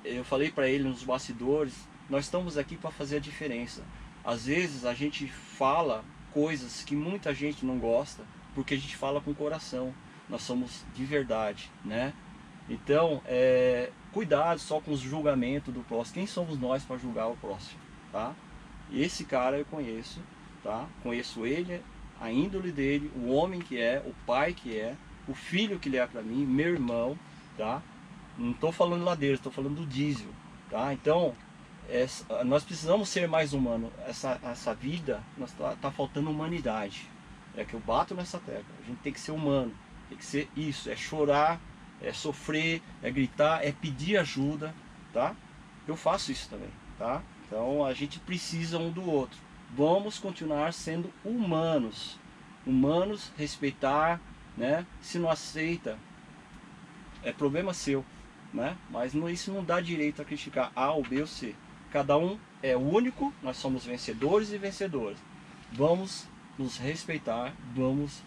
eu falei para ele nos bastidores, nós estamos aqui para fazer a diferença. Às vezes a gente fala coisas que muita gente não gosta, porque a gente fala com o coração, nós somos de verdade, né? Então, cuidado só com os julgamentos do próximo. Quem somos nós para julgar o próximo, tá? Esse cara eu conheço, tá? Conheço ele, a índole dele, o homem que é, o pai que é, o filho que ele é para mim, meu irmão, tá? Não estou falando ladeira, estou falando do Diesel, tá? Então, nós precisamos ser mais humanos. Essa vida, tá faltando humanidade. É que eu bato nessa tecla. A gente tem que ser humano, tem que ser isso, é chorar, é sofrer, é gritar, é pedir ajuda, tá? Eu faço isso também, tá? Então a gente precisa um do outro. Vamos continuar sendo humanos, respeitar, né? Se não aceita, é problema seu, né? Mas isso não dá direito a criticar A ou B ou C. Cada um é único, nós somos vencedores e vencedoras. Vamos nos respeitar, vamos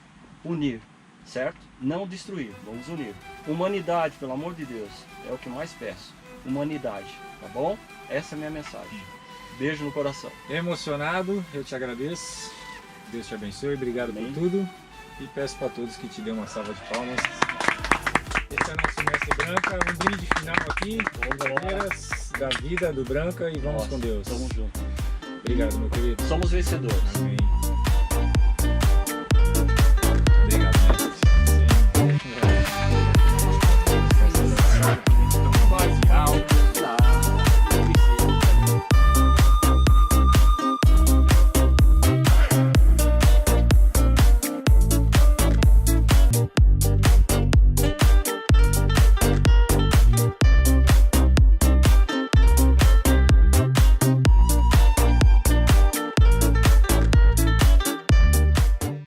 unir, certo? Não destruir, vamos unir. Humanidade, pelo amor de Deus, é o que mais peço. Humanidade, tá bom? Essa é a minha mensagem. Beijo no coração. Emocionado, eu te agradeço. Deus te abençoe, obrigado por tudo. E peço para todos que te dêem uma salva de palmas. Esse é o nosso mestre Branca, um brinde final aqui, verdadeiras da vida do Branca, e vamos com Deus. Tamo junto. Obrigado, meu querido. Somos vencedores. Amém.